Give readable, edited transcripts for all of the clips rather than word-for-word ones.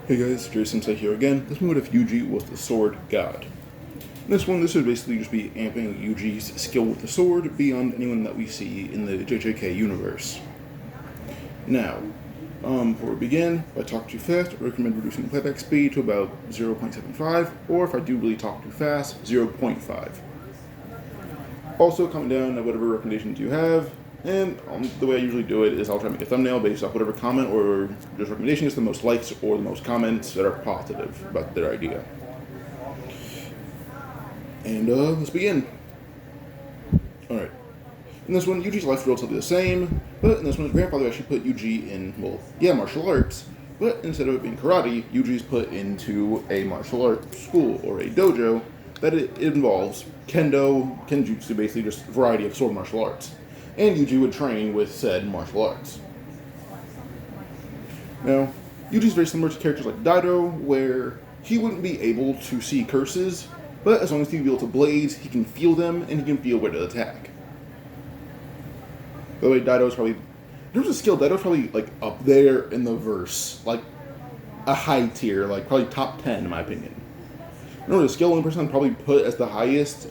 Hey guys, Jay-Sensei here again. This one would if Yuji was the sword god. This would basically just be amping Yuji's skill with the sword beyond anyone that we see in the JJK universe. Now, before we begin, if I talk too fast, I recommend reducing the playback speed to about 0.75, or if I do really talk too fast, 0.5. Also, comment down at whatever recommendations you have, and the way I usually do it is I'll try to make a thumbnail based off whatever comment or just recommendation gets the most likes or the most comments that are positive about their idea. And let's begin. Alright. In this one, Yuji's life is relatively the same, but in this one, his grandfather actually put Yuji in, martial arts, but instead of it being karate, Yuji's put into a martial arts school, or a dojo, that it involves kendo, kenjutsu, basically just a variety of sword martial arts. And Yuji would train with said martial arts. Now, Yuji's very similar to characters like Daido, where he wouldn't be able to see curses, but as long as he'd be able to blades, he can feel them, and he can feel where to attack. By the way, Daido's probably, in terms of skill, Daido's probably, up there in the verse. A high tier, probably top 10 in my opinion. I know the skill only person I'd probably put as the highest,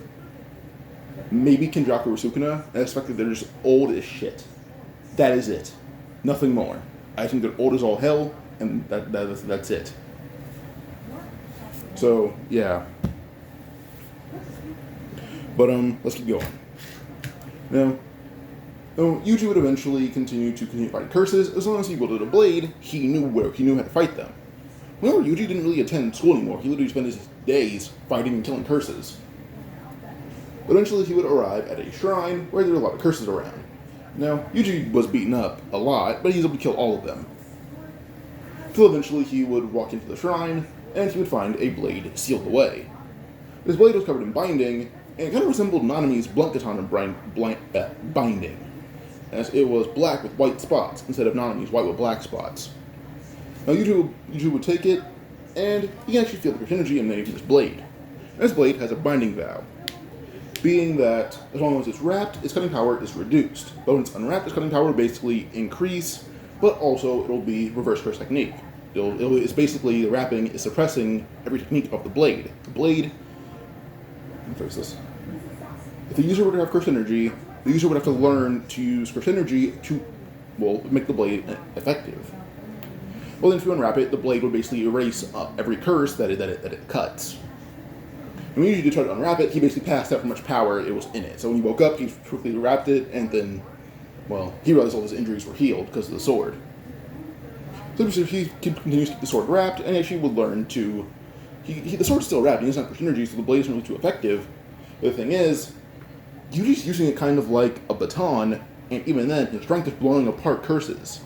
maybe Kenjaku or Sukuna. I expect that they're just old as shit. That is it. Nothing more. I think they're old as all hell, and that's it. So, yeah. But, let's keep going. Now, Yuji would eventually continue fighting curses. As long as he wielded a blade, he knew how to fight them. Remember, Yuji didn't really attend school anymore. He literally spent his days fighting and killing curses. Eventually, he would arrive at a shrine where there were a lot of curses around. Now, Yuji was beaten up a lot, but he was able to kill all of them. Until eventually, he would walk into the shrine, and he would find a blade sealed away. This blade was covered in binding, and it kind of resembled Nanami's blunt katana binding, as it was black with white spots instead of Nanami's white with black spots. Now, Yuji would take it, and he can actually feel the Christian energy emanating from this blade. This blade has a binding vow, being that as long as it's wrapped, its cutting power is reduced. But when it's unwrapped, its cutting power will basically increase, but also it'll be reverse curse technique. It's basically the wrapping is suppressing every technique of the blade. The blade, let me fix this. If the user were to have cursed energy, the user would have to learn to use cursed energy to, make the blade effective. Well, then if you unwrap it, the blade would basically erase every curse that it cuts. And when Yuji did try to unwrap it, he basically passed out how much power it was in it. So when he woke up, he quickly wrapped it, and then, he realized all his injuries were healed because of the sword. So he continues to keep the sword wrapped, and actually would learn to... the sword's still wrapped, he doesn't have energy, so the blade isn't really too effective. But the thing is, Yuji's using it kind of like a baton, and even then, his strength is blowing apart curses.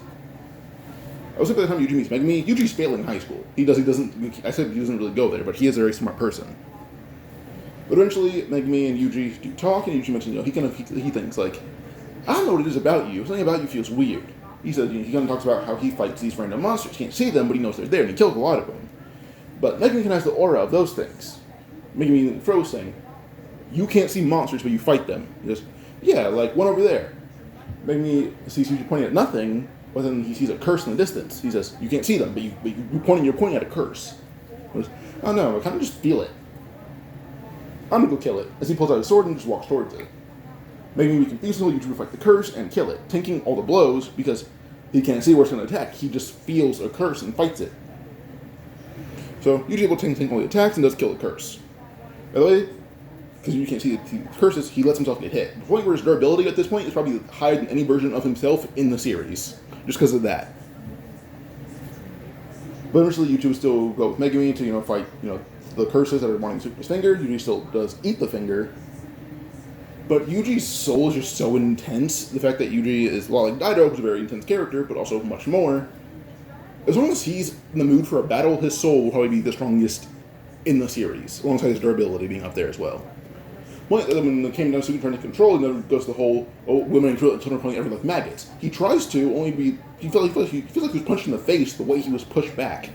I was thinking by the time Yuji meets Megumi, Yuji's failing high school. I said he doesn't really go there, but he is a very smart person. But eventually, Megumi and Yuji do talk, and Yuji mentions, he thinks, I don't know what it is about you. Something about you feels weird. He said, he kind of talks about how he fights these random monsters. He can't see them, but he knows they're there, and he kills a lot of them. But Megumi can have the aura of those things. Megumi throws saying, you can't see monsters, but you fight them. He goes, yeah, one over there. Megumi sees Yuji pointing at nothing, but then he sees a curse in the distance. He says, you can't see them, but you're pointing at a curse. He goes, oh no, I kind of just feel it. I'm gonna go kill it, as he pulls out his sword and just walks towards it. Making me confused until Yuji would fight the curse and kill it, tanking all the blows because he can't see where it's going to attack. He just feels a curse and fights it. So Yuji is able to tank all the attacks and does kill the curse. By the way, because you can't see the curses, he lets himself get hit. The point where his durability at this point is probably higher than any version of himself in the series, just because of that. But eventually Yuji would still go with Megumi to fight the curses that are wanting to his finger. Yuji still does eat the finger. But Yuji's soul is just so intense. The fact that Yuji is, like Daido, who's a very intense character, but also much more. As long as he's in the mood for a battle, his soul will probably be the strongest in the series, alongside his durability being up there as well. When it came down to trying to control, he goes the whole, women and children are playing everything like maggots. He tries to, he feels like he was punched in the face the way he was pushed back.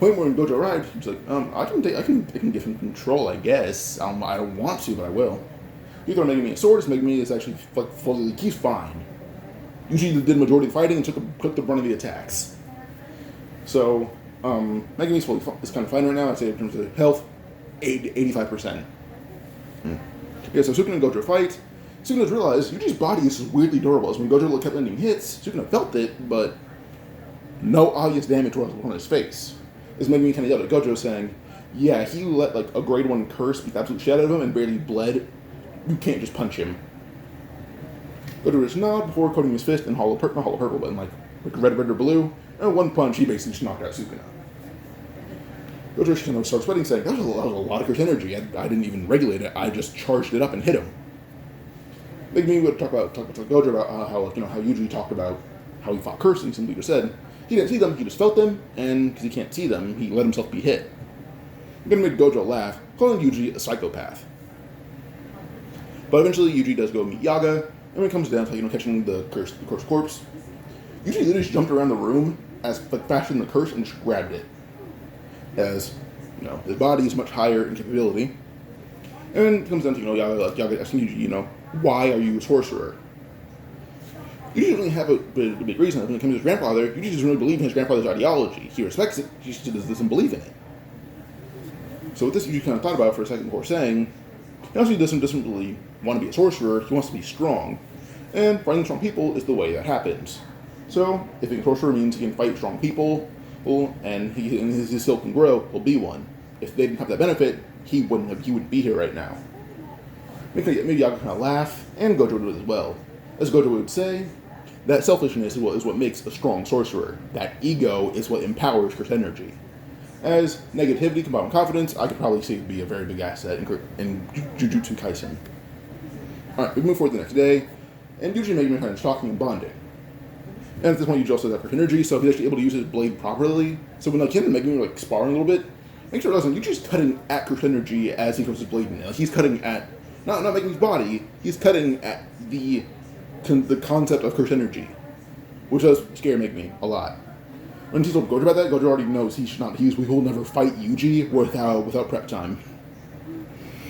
Point where when Gojo arrived, he was like, I can give him control, I guess. I don't want to, but I will. You throw Megumi a sword, Megumi is actually he's fine. Usually did the majority of the fighting and took the brunt of the attacks. So Megami's is kind of fine right now. I'd say in terms of health, 85%. Yeah, so Sukuna and Gojo fight. Sukuna's realized Yuji's body is weirdly durable. As when Gojo kept landing hits, Sukuna felt it, but no obvious damage was on his face. This made me kind of yell at Gojo, saying, yeah, he let like a grade 1 curse beat the absolute shit out of him and barely bled. You can't just punch him. Gojo just nodded before coating his fist in hollow purple, but in like red or blue. And one punch, he basically just knocked out Sukuna. Gojo just kind of starts sweating, saying, that was a lot of curse energy. I didn't even regulate it. I just charged it up and hit him. Megumi would talk to Gojo about how Yuji talked about how he fought curse, and he simply just said he didn't see them, he just felt them, and because he can't see them, he let himself be hit. I'm gonna make Gojo laugh, calling Yuji a psychopath. But eventually Yuji does go meet Yaga, and when it comes down to catching the cursed corpse, Yuji literally just jumped around the room as faster than the curse and just grabbed it. As his body is much higher in capability. And then it comes down to Yaga asking Yuji, why are you a sorcerer? Yuji doesn't really have a big reason. When it comes to his grandfather, Yuji doesn't really believe in his grandfather's ideology. He respects it, he just doesn't believe in it. So with this, Yuji kind of thought about it for a second before saying, he also doesn't really want to be a sorcerer, he wants to be strong. And fighting strong people is the way that happens. So, if being a sorcerer means he can fight strong people, and his skill can grow, he'll be one. If they didn't have that benefit, he wouldn't be here right now. Maybe Yaga kind of laugh, and Gojo would as well. As Gojo would say, that selfishness is what makes a strong sorcerer. That ego is what empowers curse energy. As negativity combined with confidence, I could probably see it be a very big asset in Jujutsu Kaisen. Alright, we move forward the next day, and Yuji and Megumi are kind of talking and bonding. And at this point, Yuji also has that curse energy, so he's actually able to use his blade properly. So when him and Megumi are sparring a little bit, make sure it doesn't. Yuji's cutting at curse energy as he throws his blade in. Like, he's cutting at not Megumi's body. He's cutting at the concept of curse energy, which does scare Megumi a lot. When he told Gojo about that, Gojo already knows he will never fight Yuji without prep time.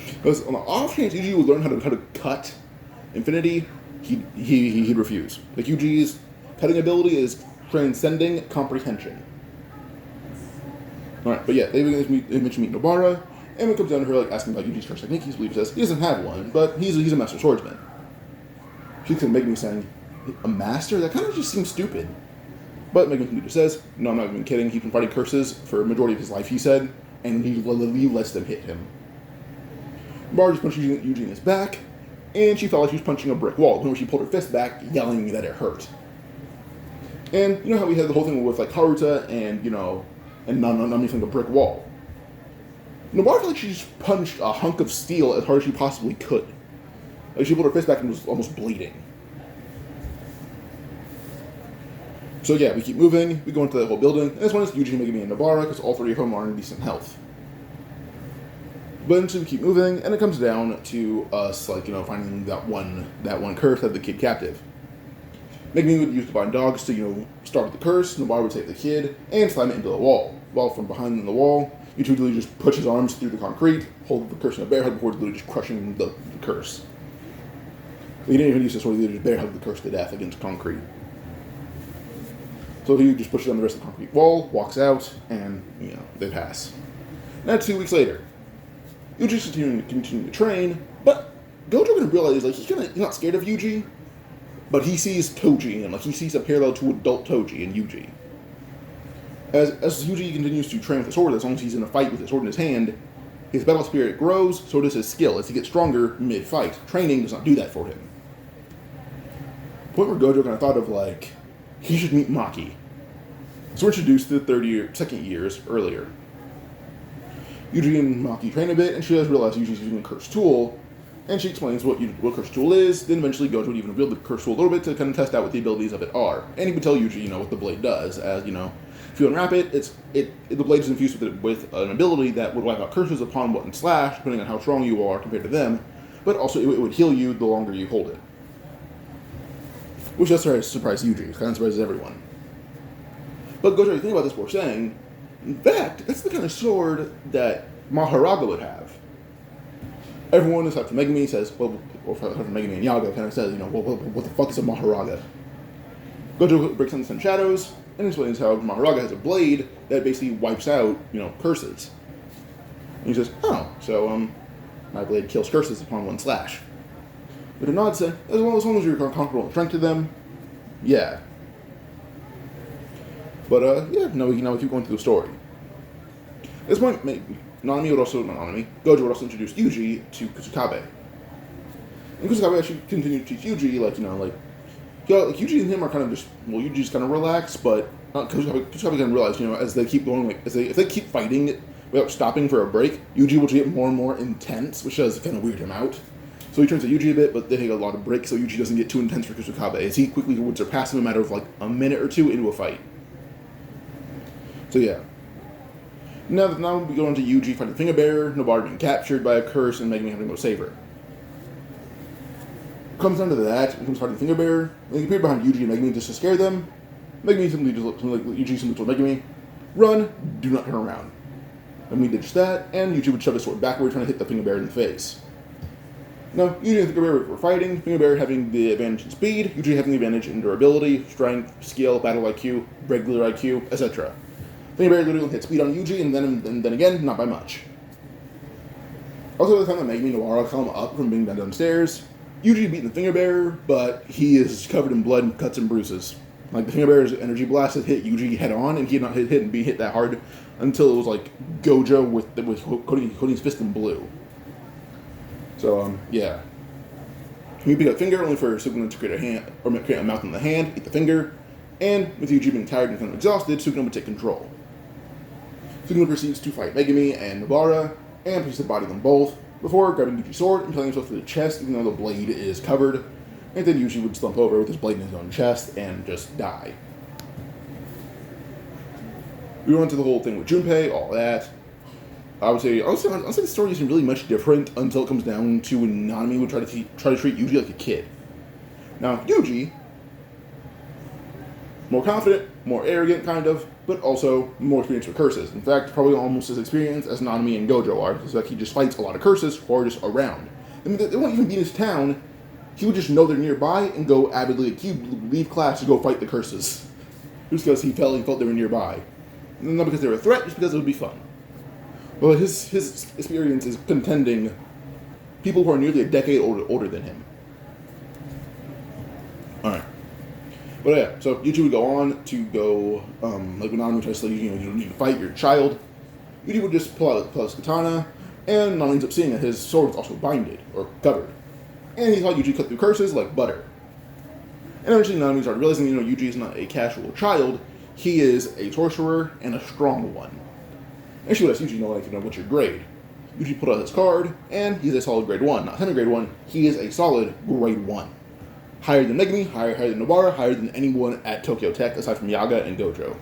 Because on the off chance Yuji would learn how to cut Infinity, he'd refuse. Like Yuji's cutting ability is transcending comprehension. Alright, but yeah, they mention meet Nobara, and when it comes down to her asking about Yuji's curse technique, he says he doesn't have one, but he's a master swordsman. She's gonna make me saying, a master? That kind of just seems stupid. But Megumi says, no, I'm not even kidding, he's been fighting curses for a majority of his life, he said, and he lets them hit him. Nobara just punched Yuji in his back, and she felt like she was punching a brick wall, when she pulled her fist back, yelling that it hurt. And you know how we had the whole thing with Haruta and Nami from a brick wall. Nobara felt like she just punched a hunk of steel as hard as she possibly could. Like she pulled her fist back and was almost bleeding. So yeah, we keep moving, we go into the whole building, and this one is Yuji, Megumi, and Nobara, because all three of them are in decent health. But then we keep moving, and it comes down to us, finding that one curse that had the kid captive. Megumi would use Divine Dogs to, start with the curse, Nobara would take the kid, and slam it into the wall. While from behind the wall, Yuji literally just puts his arms through the concrete, hold the curse in a bear hug before literally just crushing the curse. He didn't even use this sword, he literally just bear hugged the curse to death against concrete. So he just pushes on the rest of the concrete wall, walks out, and, they pass. Now 2 weeks later, Yuji's continuing to train, but Gojo gonna realize, he's not scared of Yuji, but he sees Toji in him, he sees a parallel to adult Toji in Yuji. As Yuji continues to train with the sword, as long as he's in a fight with the sword in his hand, his battle spirit grows, so does his skill. As he gets stronger mid-fight, training does not do that for him. The point where Gojo kind of thought of, he should meet Maki. So we're introduced to the second years earlier. Yuji and Maki train a bit, and she does realize Yuji's using a curse tool, and she explains what curse tool is. Then eventually Gojo would even reveal the curse tool a little bit to kind of test out what the abilities of it are. And he would tell Yuji, what the blade does. As, if you unwrap it, the blade is infused with an ability that would wipe out curses upon one slash, depending on how strong you are compared to them, but also it would heal you the longer you hold it. Which does surprise Yuji. It kind of surprises everyone. But Gojo, think about this before saying, in fact, that's the kind of sword that Maharaga would have. Everyone, except for Megumi, says, or for Megumi and Yaga, kind of says, what the fuck is a Maharaga? Gojo breaks into some shadows, and explains how Maharaga has a blade that basically wipes out, curses. And he says, oh, so, my blade kills curses upon one slash. But Nod said, as long as you're comfortable and strength to them, yeah. But, now we keep going through the story. At this point, Gojo would also introduce Yuji to Kusukabe. And Kusukabe actually continued to teach Yuji, Yuji and him are kind of just, Yuji's kind of relaxed, but Kusukabe kind of realized, as they keep going, if they keep fighting without stopping for a break, Yuji will get more and more intense, which does kind of weird him out. So he turns to Yuji a bit, but they take a lot of breaks so Yuji doesn't get too intense for Kusukabe, as he quickly would surpass him in a matter of a minute or two into a fight. So yeah. Now we go on to Yuji fighting the Finger Bearer, Nobara being captured by a curse, and Megumi having to go save her. Comes down to that, it comes fighting the Finger Bearer, and he appeared behind Yuji and Megumi just to scare them. Yuji simply told Megumi, run, do not turn around. Megumi did just that, and Yuji would shove his sword backward, trying to hit the Finger Bearer in the face. Now, Yuji and the Finger Bearer were fighting, Finger Bearer having the advantage in speed, Yuji having the advantage in durability, strength, skill, battle IQ, regular IQ, etc. Finger Bearer literally hit speed on Yuji, and then again, not by much. Also, by the time that Megumi and Nobara come up from being downstairs, Yuji beat the Finger Bearer, but he is covered in blood, cuts, and bruises. The Finger Bearer's energy blast had hit Yuji head on, and he had not been hit that hard until it was Gojo with coating his fist in blue. So, yeah. He beat up Finger only for Sukuna to create a mouth on the hand, eat the finger, and with Yuji being tired and kind of exhausted, Sukuna would take control. Sukuna proceeds to fight Megumi and Nobara, and proceeds to body them both, before grabbing Yuji's sword and killing himself through the chest, even though the blade is covered, and then Yuji would slump over with his blade in his own chest and just die. We went to the whole thing with Junpei, all that. I would say the story isn't really much different until it comes down to when Nanami would try to treat Yuji like a kid. Now, Yuji, more confident, more arrogant, kind of, but also more experienced with curses. In fact, probably almost as experienced as Nanami and Gojo are. It's like he just fights a lot of curses who are just around. I mean, they won't even be in his town. He would just know they're nearby and go avidly. He would leave class to go fight the curses, just because he felt they were nearby. And not because they were a threat, just because it would be fun. Well, his experience is contending people who are nearly a decade older than him. Alright. But yeah, so Yuji would go on to go, when Nanami tries to say, you don't need to fight your child. Yuji would just pull out his katana, and Nanami ends up seeing that his sword is also binded, or covered. And he thought Yuji cut through curses like butter. And eventually Nanami started realizing, Yuji is not a casual child, he is a sorcerer and a strong one. And she would ask Yuji, what's your grade? Yuji put out his card, and he's a solid grade 1. Not semi-grade 1, he is a solid grade 1. Higher than Megumi, higher than Nobara, higher than anyone at Tokyo Tech, aside from Yaga and Gojo.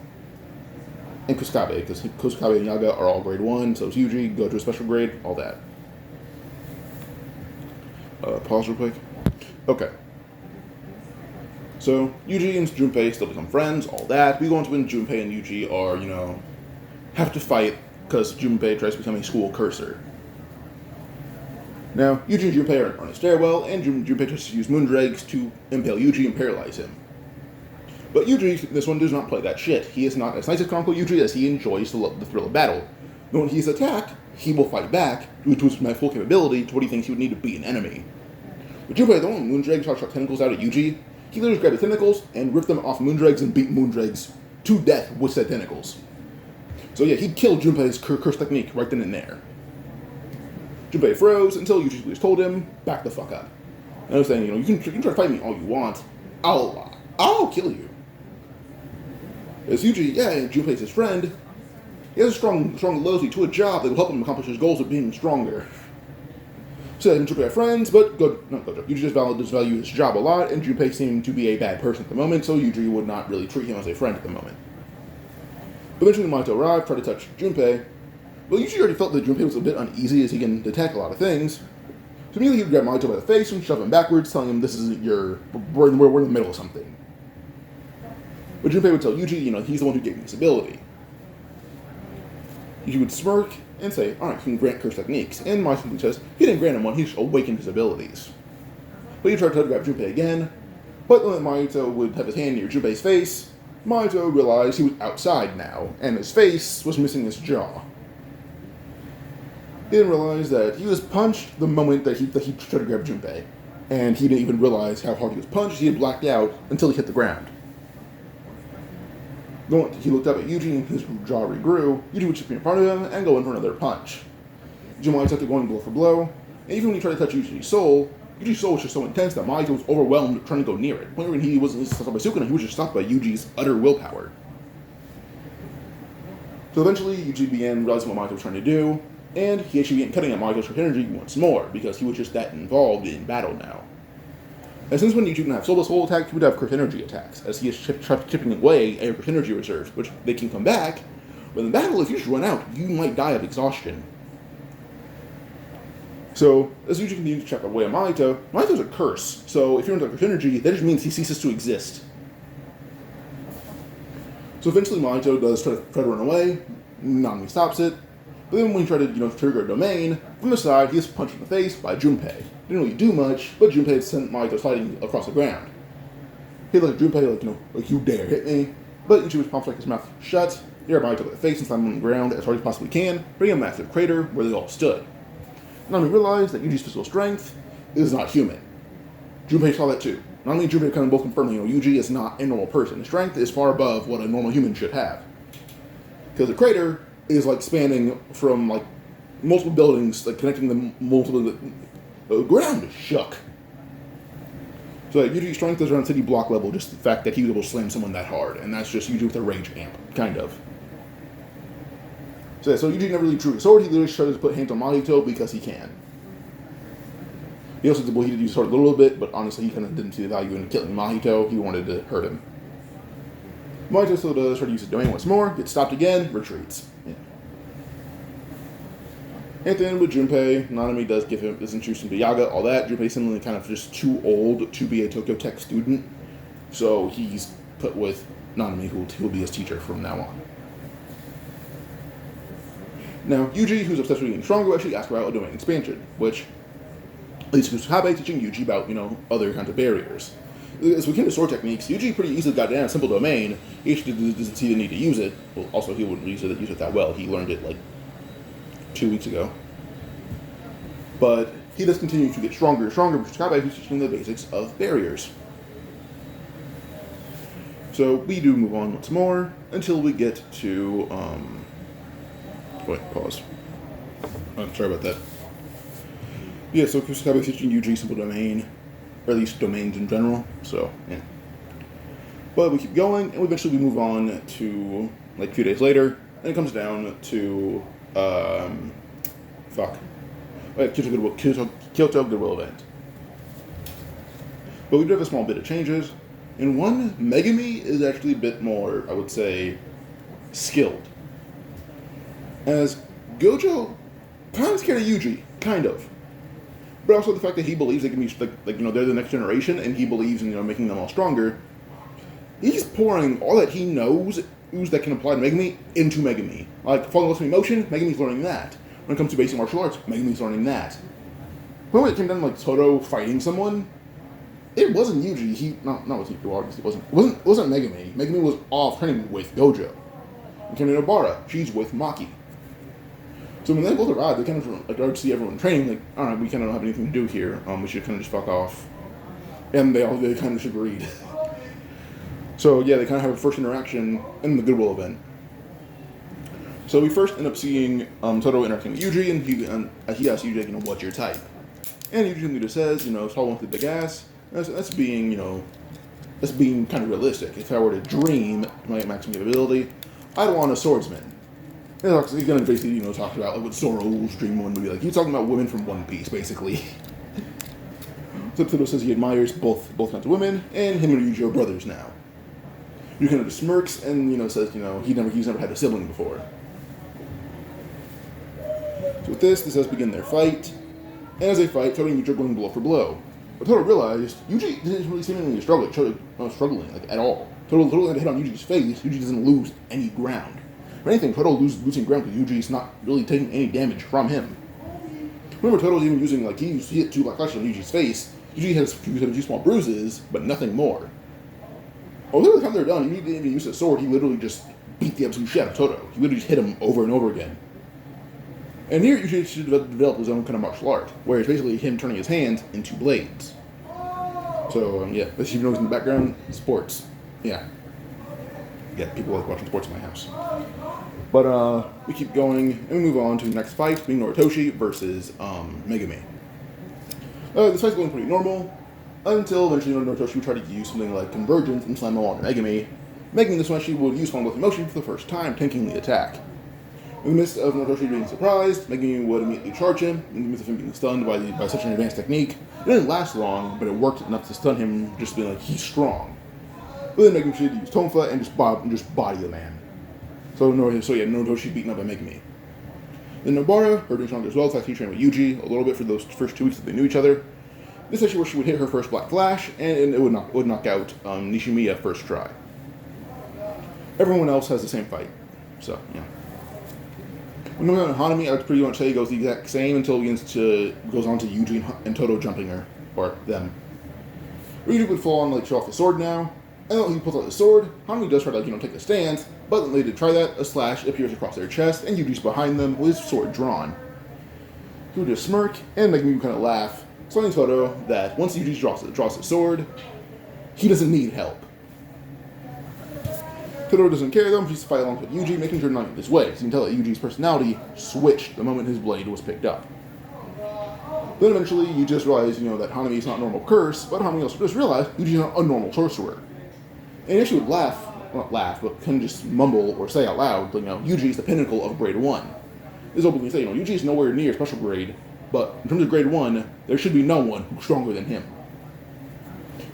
And Kusukabe, because Kusukabe and Yaga are all grade 1, so is Yuji, Gojo special grade, all that. Pause real quick. Okay. So, Yuji and Junpei still become friends, all that. We go on to when Junpei and Yuji are, have to fight because Junpei tries to become a school cursor. Now, Yuji and Junpei are on a stairwell, and Junpei tries to use Moondregs to impale Yuji and paralyze him. But Yuji, this one, does not play that shit. He is not as nice as Chronicle Yuji as he enjoys the thrill of battle. But when he's attacked, he will fight back due to his full capability to what he thinks he would need to beat an enemy. But Junpei, the one Moondregs shot tentacles out at Yuji, he literally grabbed the tentacles and ripped them off Moondregs and beat Moondregs to death with said tentacles. So yeah, he killed Junpei's curse technique right then and there. Junpei froze until Yuji just told him, back the fuck up. And I was saying, you can try to fight me all you want. I'll kill you. As Yuji, Junpei's his friend, he has a strong loyalty to a job that will help him accomplish his goals of being stronger. So and Junpei are friends, but Yuji just value his job a lot, and Junpei seemed to be a bad person at the moment, so Yuji would not really treat him as a friend at the moment. But eventually Mahito arrived, tried to touch Junpei. Well, Yuji already felt that Junpei was a bit uneasy as he can detect a lot of things. So immediately he would grab Mahito by the face and shove him backwards, telling him this isn't we're in the middle of something. But Junpei would tell Yuji, he's the one who gave me this ability. Yuji would smirk and say, alright, he can grant curse techniques. And Mahito says, he didn't grant him one, he just awakened his abilities. But he tried to grab Junpei again, but then Mahito would have his hand near Junpei's face, Mahito realized he was outside now, and his face was missing his jaw. He didn't realize that he was punched the moment that he tried to grab Junpei, and he didn't even realize how hard he was punched. He had blacked out until he hit the ground. He looked up at Yuji and his jaw regrew. Yuji would chip in front of him and go in for another punch. Yuji started going blow for blow, and even when he tried to touch Yuji's soul was just so intense that Mahito was overwhelmed trying to go near it. When he wasn't stopped by Sukuna, he was just stopped by Yuji's utter willpower. So eventually, Yuji began realizing what Mahito was trying to do, and he actually began cutting at Mahito's energy once more, because he was just that involved in battle now. And since when Yuji didn't have soulless soul attacks, he would have curse energy attacks, as he is chipping away at your curse energy reserves, which they can come back, but in battle, if you just run out, you might die of exhaustion. So, as Yuji continues to chip away at Mahito's a curse, so if you're into curse energy, that just means he ceases to exist. So eventually Mahito does try to run away, Nanami stops it, but then when he tried to, trigger a domain, from the side, he is punched in the face by Junpei. Didn't really do much, but Junpei had sent Mahito sliding across the ground. He looked at Junpei like you dare hit me, but Yuji was pumped like his mouth shut, near Mahito with the face and slammed him on the ground as hard as possibly can, creating a massive crater where they all stood. Nanami realized that Yuji's physical strength is not human. Junpei saw that too. Nanami and Junpei kind of both confirmed Yuji is not a normal person. His strength is far above what a normal human should have. Because the crater is spanning from multiple buildings, connecting them multiple. The ground is shook. So Yuji's strength is around city block level, just the fact that he was able to slam someone that hard, and that's just Yuji with a rage amp, kind of. So Yuji never really drew his sword. He literally tried to put hands on Mahito because he can. He also did use his sword a little bit, but honestly, he kind of didn't see the value in killing Mahito. He wanted to hurt him. Mahito still does try to use his domain once more, gets stopped again, retreats. Yeah. And then with Junpei, Nanami does introduce him to Yaga, all that. Junpei's suddenly kind of just too old to be a Tokyo Tech student, so he's put with Nanami, who will be his teacher from now on. Now, Yuji, who's obsessed with getting stronger, actually asked about a domain expansion, which leads to Kusakabe teaching Yuji about, other kinds of barriers. As we came to sword techniques, Yuji pretty easily got down a simple domain. He actually doesn't see the need to use it. Well, also, he wouldn't use it that well. He learned it 2 weeks ago. But he does continue to get stronger and stronger, because Kusakabe who's teaching the basics of barriers. So we do move on once more until we get to wait, pause. Oh, sorry about that. Yeah, so Kusakabe is teaching Yuji simple domain, or at least domains in general, so, yeah. But we keep going, and eventually we move on to, a few days later, and it comes down to, Kyoto Goodwill event. But we do have a small bit of changes. In one, Megumi is actually a bit more, I would say, skilled. As Gojo kind of scared of Yuji, kind of. But also the fact that he believes they can be, they're the next generation, and he believes in, making them all stronger. He's pouring all that he knows that can apply to Megumi into Megumi. Falling Less Emotion, Megumi's learning that. When it comes to basic martial arts, Megumi's learning that. When it came down to, Todo fighting someone, it wasn't Yuji. It wasn't Megumi. Megumi was off training with Gojo. It came to Nobara, she's with Maki. So when they both arrived, they kind of started to see everyone training, alright, we kind of don't have anything to do here. We should kind of just fuck off. And they kind of just agreed. So yeah, they kind of have a first interaction in the Goodwill event. So we first end up seeing Todo interacting with Yuji, and he asks Yuji, what's your type? And Yuji just says, tall one with a big ass. That's being kind of realistic. If I were to dream my maximum capability, I'd want a swordsman. And he's going to basically, talk about what Zoro's dream woman would be like. He's talking about women from One Piece, basically. So Todo says he admires both kinds of women, and him and Yuji are brothers now. Yuji kind of just smirks and, says, he's never had a sibling before. So with this does begin their fight. And as they fight, Todo and Yuji are going blow for blow. But Todo realized Yuji didn't really seemingly struggling at all. Todo literally had to hit on Yuji's face. Yuji doesn't lose any ground. If anything, Todo losing ground because Yuji's not really taking any damage from him. Remember, Todo's even using, he hit 2 black flashes on Yuji's face. Yuji has a few small bruises, but nothing more. Although by the time they're done, he didn't even use the sword. He literally just beat the absolute shit out of Toto. He literally just hit him over and over again. And here, Yuji should develop his own kind of martial art, where it's basically him turning his hands into blades. So, yeah, as you know, in the background, sports. Yeah. Yeah, people like watching sports in my house. But, we keep going, and we move on to the next fight, being Noritoshi versus, Megumi. This fight's going pretty normal, until eventually Noritoshi would try to use something like Convergence and slam on Megumi, making this one she would use one with emotion for the first time, tanking the attack. In the midst of Noritoshi being surprised, Megumi would immediately charge him, in the midst of him being stunned by such an advanced technique. It didn't last long, but it worked enough to stun him, just being like, he's strong. But then Megumi should use Tonfa and just body the man. Noritoshi beaten up by Megumi. Then Nobara, her doing stronger as well, it's like he trained with Yuji a little bit for those first 2 weeks that they knew each other. This is actually where she would hit her first Black Flash, and it would knock out Nishimiya first try. Everyone else has the same fight, so, yeah. When we on Hanami, I would pretty much say it goes the exact same until it goes on to Yuji and Toto jumping her, or them. Yuji would fall on, like, show off the sword now, and then he pulls out the sword. Hanami does try to, take a stance, but when they did try that, a slash appears across their chest, and Yuji's behind them with his sword drawn. He would just smirk, and make me kind of laugh, telling Toto that once Yuji draws his sword, he doesn't need help. Toto doesn't care though, he's to fight along with Yuji, making sure not to get his way, so you can tell that Yuji's personality switched the moment his blade was picked up. Then eventually, you just realize, that Hanami is not a normal curse, but Hanami also just realized Yuji's not a normal sorcerer. And if she would not laugh, but kind of just mumble or say out loud, Yuji is the pinnacle of grade 1. This openly say, Yuji is nowhere near special grade, but in terms of grade 1, there should be no one who's stronger than him.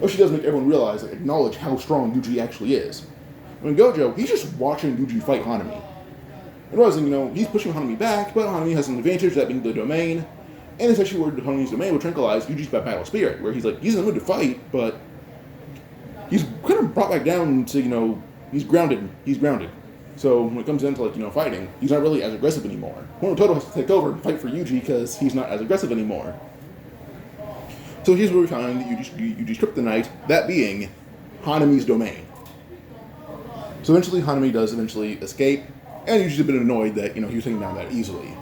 But she does make everyone realize, acknowledge how strong Yuji actually is. When Gojo, he's just watching Yuji fight Hanami. And realizing, he's pushing Hanami back, but Hanami has an advantage, that being the domain. And it's actually where Hanami's domain would tranquilize Yuji's battle spirit, where he's he's in the mood to fight, but he's kind of brought back down to, he's grounded. So when it comes into, fighting, he's not really as aggressive anymore. Toto has to take over and fight for Yuji because he's not as aggressive anymore. So here's where we find Yuji's kryptonite, that being Hanami's domain. So eventually, Hanami does escape, and Yuji's a bit annoyed that, he was taken down that easily.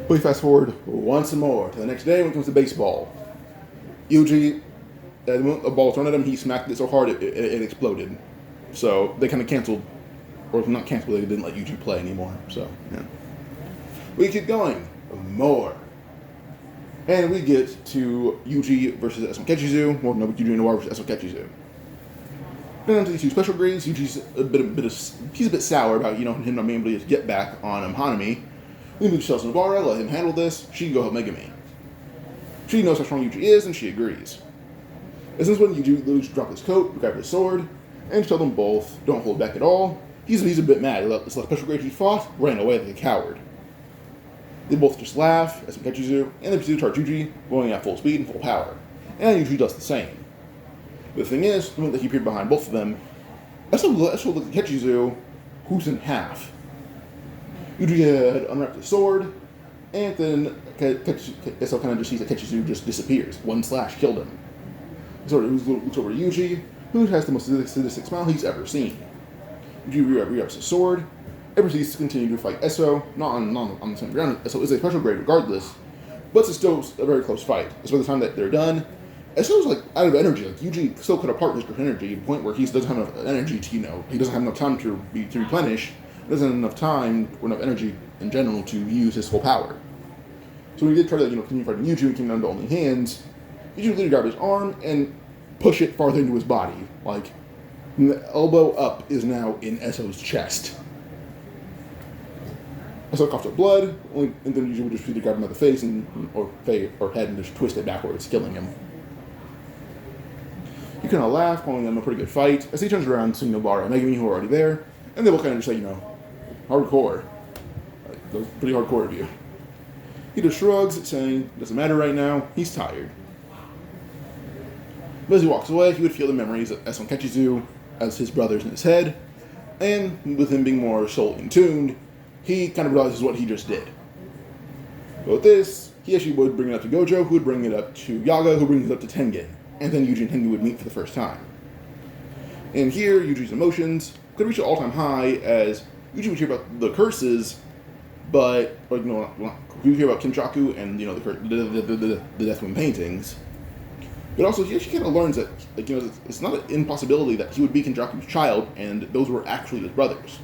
But we fast forward once more to the next day when it comes to baseball. Yuji, a ball thrown at him, he smacked it so hard it exploded. So they kind of canceled, or not canceled, they didn't let Yuji play anymore. So, yeah. We keep going. More. And we get to Yuji versus Esokechizu. Well, no, Yuji Noir versus Esokechizu. Then onto these 2 special grades. Yuji's he's a bit sour about, him not being able to get back on Hanami. We move to Nobara, let him handle this. She can go help Megumi. She knows how strong Yuji is, and she agrees. And since when Yuji literally dropped his coat, grabbed his sword, and tell them both, don't hold back at all. He's a bit mad. This special grade he fought ran away like a coward. They both just laugh as Kechizu, and they proceed to charge Yuji, going at full speed and full power. And Yuji does the same. But the thing is, the moment that he appeared behind both of them, Eso looked at Kechizu, who's in half. Yuji had unwrapped his sword, and then Eso kind of just sees that Kechizu just disappears. One slash killed him. So he looks over to Yuji, who has the most sadistic smile he's ever seen. Yuji re-ups his sword, and proceeds to continue to fight Eso, not on the same ground. Eso is a special grade regardless, but it's still a very close fight. So by the time that they're done, Eso's out of energy. Yuji still could have partnered his energy to the point where he doesn't have enough energy to, he doesn't have enough time to replenish, doesn't have enough time or enough energy in general to use his full power. So when he did try to, continue fighting Yuji and came down to only hands, Yuji literally grabbed his arm and push it farther into his body. The elbow up is now in Eso's chest. Eso coughed up blood, and then Yuji would just either grab him by the face or head and just twist it backwards, killing him. He kind of laughed, calling them a pretty good fight, as he turns around, seeing Nobara and Megumi, who are already there, and they both kind of just say, hardcore. That was pretty hardcore of you. He just shrugs, saying, doesn't matter right now, he's tired. But as he walks away, he would feel the memories of Esokechizu as his brothers in his head, and with him being more soul in tuned, he kind of realizes what he just did. But with this, he actually would bring it up to Gojo, who would bring it up to Yaga, who brings it up to Tengen, and then Yuji and Tengen would meet for the first time. And here, Yuji's emotions could reach an all-time high as Yuji would hear about the curses, but you hear about Kenjaku and the Deathwind paintings. But also, she kind of learns that it's not an impossibility that he would be Kenjaku's child, and those were actually his brothers.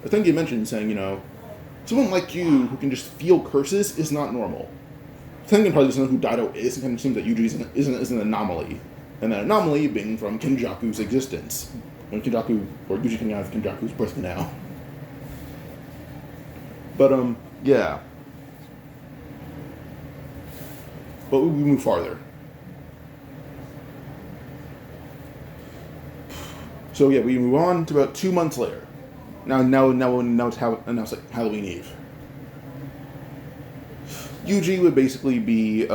The thing you mentioned, saying someone like you who can just feel curses is not normal. Tengen probably doesn't know who Daido is, and kind of seems that Yuji is an anomaly. And that anomaly being from Kenjaku's existence. When Kenjaku, or Yuji coming out of Kenjaku's birth canal. But, yeah. But we move farther. So yeah, we move on to about 2 months later. Now it's like Halloween Eve. Yuji would basically be,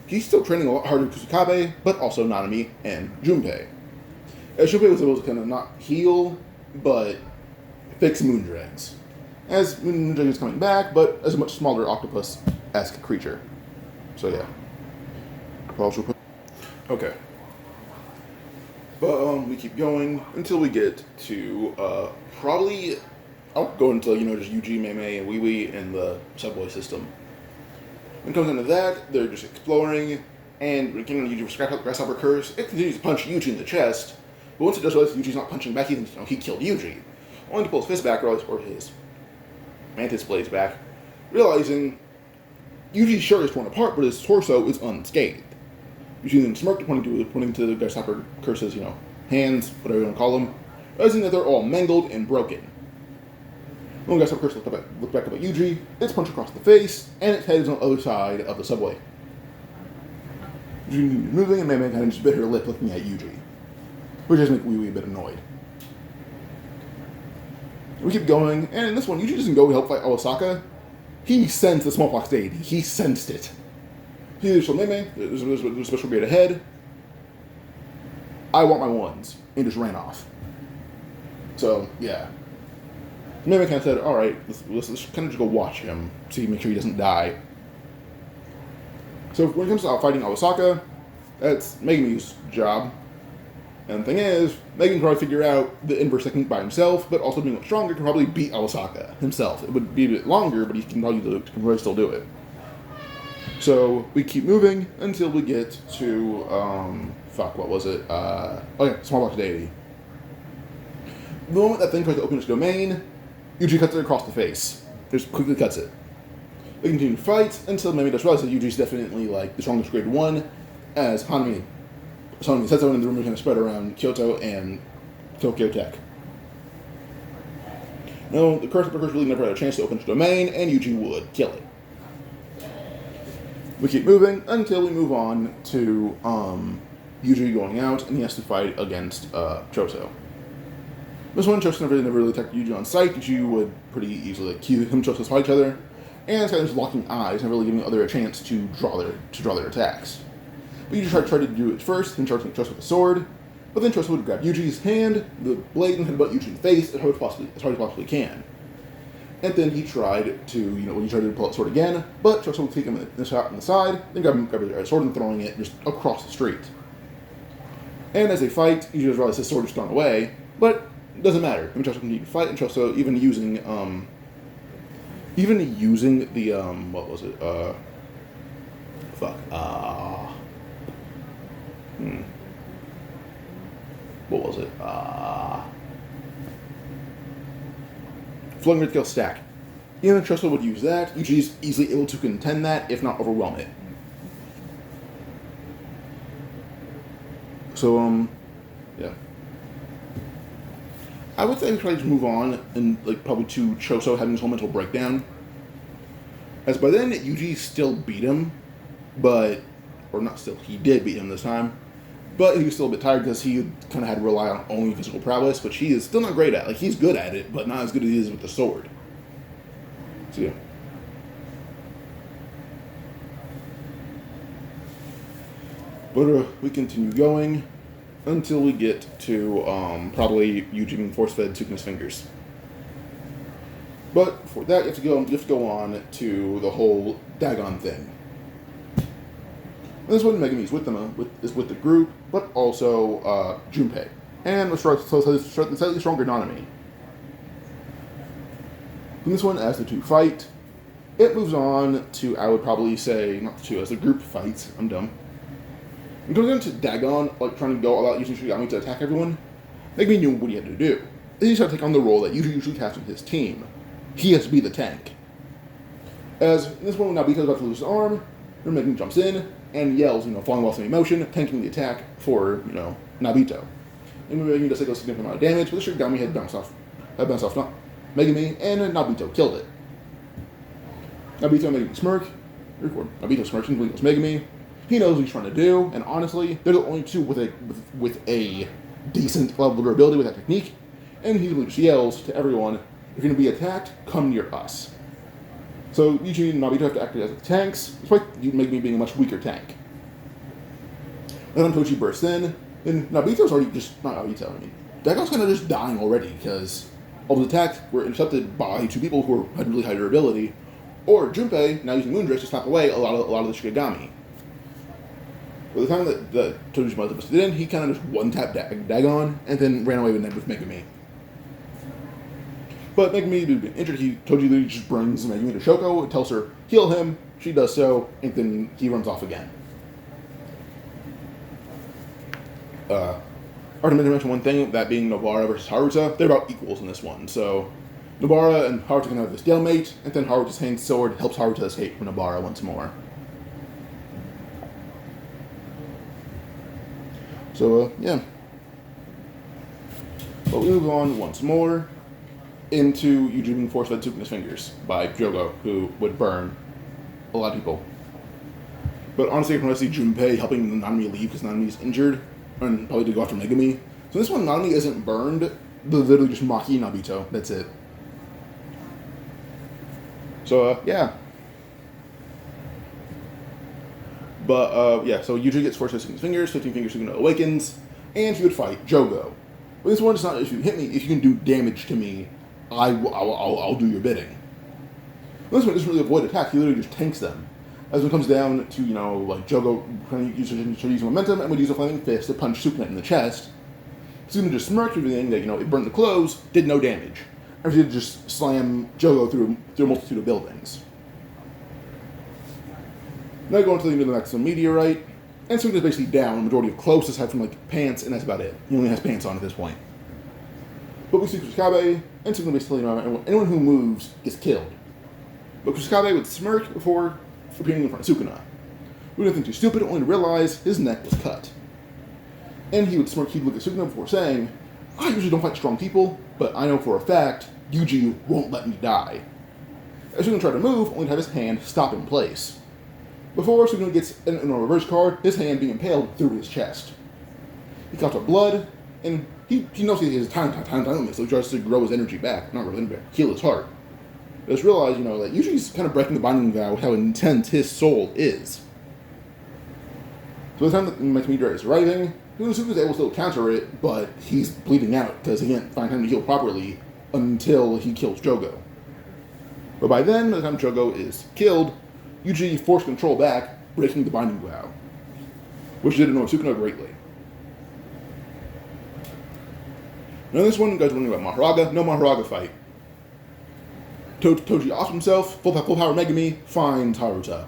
he's still training a lot harder with Kusakabe, but also Nanami and Junpei. As Junpei was able to kind of not heal, but fix Moondregs. As Moondreg is coming back, but as a much smaller octopus-esque creature. So yeah. Okay. But we keep going until we get to probably I'll go into just Yuji, Mei, and Wee Wee in the subway system. When it comes into that, they're just exploring, and when Yuji with Grasshopper Curse, it continues to punch Yuji in the chest. But once it does realize Yuji's not punching back, he thinks he killed Yuji. Only to pull his fist back, or his mantis blades back, realizing Yuji's shirt is torn apart, but his torso is unscathed. Yuji then smirked, pointing to the Grasshopper Curse's, hands, whatever you want to call them, realizing that they're all mangled and broken. When Grasshopper Curse looked back up at Yuji, its punch across the face, and its head is on the other side of the subway. Yuji continues moving, and Mei kind of just bit her lip looking at Yuji, which does make Wee Wee a bit annoyed. We keep going, and in this one, Yuji doesn't go help fight Awasaka. He sensed the smallpox deity. He sensed it. He just told Mei, there's a special grade ahead. I want my ones. And just ran off. So, yeah. Mei kind of said, alright, let's kind of just go watch him. Make sure he doesn't die. So when it comes to fighting Awasaka, that's Megumi's job. And the thing is, Megan can probably figure out the inverse technique by himself, but also being much stronger can probably beat Awasaka himself. It would be a bit longer, but he can probably still do it. So we keep moving until we get to what was it? Smallpox Deity. The moment that thing tries to open its domain, Yuji cuts it across the face. Just quickly cuts it. They continue to fight until Mei does realize that Yuji's definitely the strongest grade 1, as Hanami says so, and the rumors kind of spread around Kyoto and Tokyo Tech. No, the curse really never had a chance to open its domain, and Yuji would kill it. We keep moving until we move on to Yuji going out, and he has to fight against Choso. This one, Choso never really attacked Yuji on sight. Yuji would pretty easily him and Choso fight each other, and it's kind of just locking eyes, never really giving the other a chance to draw their attacks. But Yuji tried to do it first, then charging Choso with a sword, but then Choso would grab Yuji's hand, the blade, and headbutt Yuji in the face as hard as possibly can. And then he tried to pull out the sword again, but Choso would take him a shot on the side, then grab his sword and throwing it just across the street. And as they fight, Yuji just realizes his sword is thrown away, but it doesn't matter. Him and Choso continue to fight, and Choso even using the what was it? What was it? Floating Red Scale Stack. Even Choso would use that. Yuji is easily able to contend that, if not overwhelm it. So, yeah. I would say we try to move on and probably to Choso having his whole mental breakdown. As by then, Yuji still beat him, he did beat him this time. But he was still a bit tired because he kind of had to rely on only physical prowess, which he is still not great at. He's good at it, but not as good as he is with the sword. So, yeah. But we continue going until we get to probably Yuji being force-fed Sukuna's fingers. But for that, you have to go on to the whole Dagon thing. And this one, Megumi is with them, is with the group, but also Junpei. and the slightly stronger Nanami. In this one, as the two fight, it moves on to, I would probably say, not the two, as the group fights. I'm dumb. It goes into Dagon, like trying to go all out using Shigami to attack everyone. Megumi knew what he had to do. He tried to take on the role that Yuji usually has in his team. He has to be the tank. As in this one, when Nabito's about to lose his arm, Megumi jumps in and yells, falling while in motion, tanking the attack for, Nabito. And Megumi does take a significant amount of damage, but the Shigami had bounced off Megumi, and Nabito killed it. Nabito and Megumi smirk. Nabito smirks and believes Megumi. He knows what he's trying to do, and honestly, they're the only two with a decent level of durability with that technique. And he just yells to everyone, "If you're going to be attacked, come near us." So Yuji and Nabito have to act as tanks, despite Megumi being a much weaker tank. And then Tochi bursts in, and Nabito's already Dagon's kind of just dying already, because all the attacks were intercepted by two people who had really high durability, or Junpei, now using Moondress to slap away a lot of the Shikigami. By the time that Toji busted in, he kind of just one-tapped Dagon, and then ran away with Megumi. But Megumi, being injured, Toji just brings Megumi to Shoko and tells her, heal him. She does so, and then he runs off again. I already mentioned one thing, that being Nobara versus Haruta. They're about equals in this one, so Nobara and Haruta can have this stalemate, and then Haruta's hanged sword helps Haruta escape from Nobara once more. So, yeah. But we move on once more into Yuji being force-fed Sukuna's fingers by Jogo, who would burn a lot of people. But honestly, when I see Junpei helping Nanami leave because Nanami's injured, and probably to go after Megumi. So this one, Nanami isn't burned, they're literally just Maki Nabito. That's it. So, yeah. But, so Yuji gets force-fed Sukuna's fingers, 15 fingers Sukuna awakens, and he would fight Jogo. But this one is not, if you hit me, if you can do damage to me, I'll do your bidding. This one doesn't really avoid attack, he literally just tanks them. As it comes down to, Jogo trying to use momentum and would use a flaming fist to punch Sukuna in the chest. Sukuna just smirked everything that, it burned the clothes, did no damage. And he did just slam Jogo through a multitude of buildings. Now going to the maximum meteorite, and Sukuna's basically down, the majority of clothes aside from pants, and that's about it. He only has pants on at this point. But we see Kusakabe, and Sukuna basically anyone who moves gets killed. But Kusakabe would smirk before appearing in front of Sukuna. We didn't think too stupid, only to realize his neck was cut. And he would smirk, he'd look at Sukuna before saying, I usually don't fight strong people, but I know for a fact, Yuji won't let me die. As Sukuna tried to move, only to have his hand stop in place. Before Sukuna gets in a reverse card, his hand being impaled through his chest. He coughs up blood, and he knows he has time limit, so he tries to grow his energy back, not grow his energy back, heal his heart. Just realize, that Yuji's kind of breaking the binding vow with how intense his soul is. So by the time that the meteorite is arriving, Sukuna's able to still counter it, but he's bleeding out because he can't find time to heal properly until he kills Jogo. But by then, by the time Jogo is killed, Yuji forced control back, breaking the binding vow, which did annoy Sukuna greatly. Now this one, you guys are wondering about Maharaga. No Maharaga fight. Toji offs himself, full power Megumi, finds Haruta.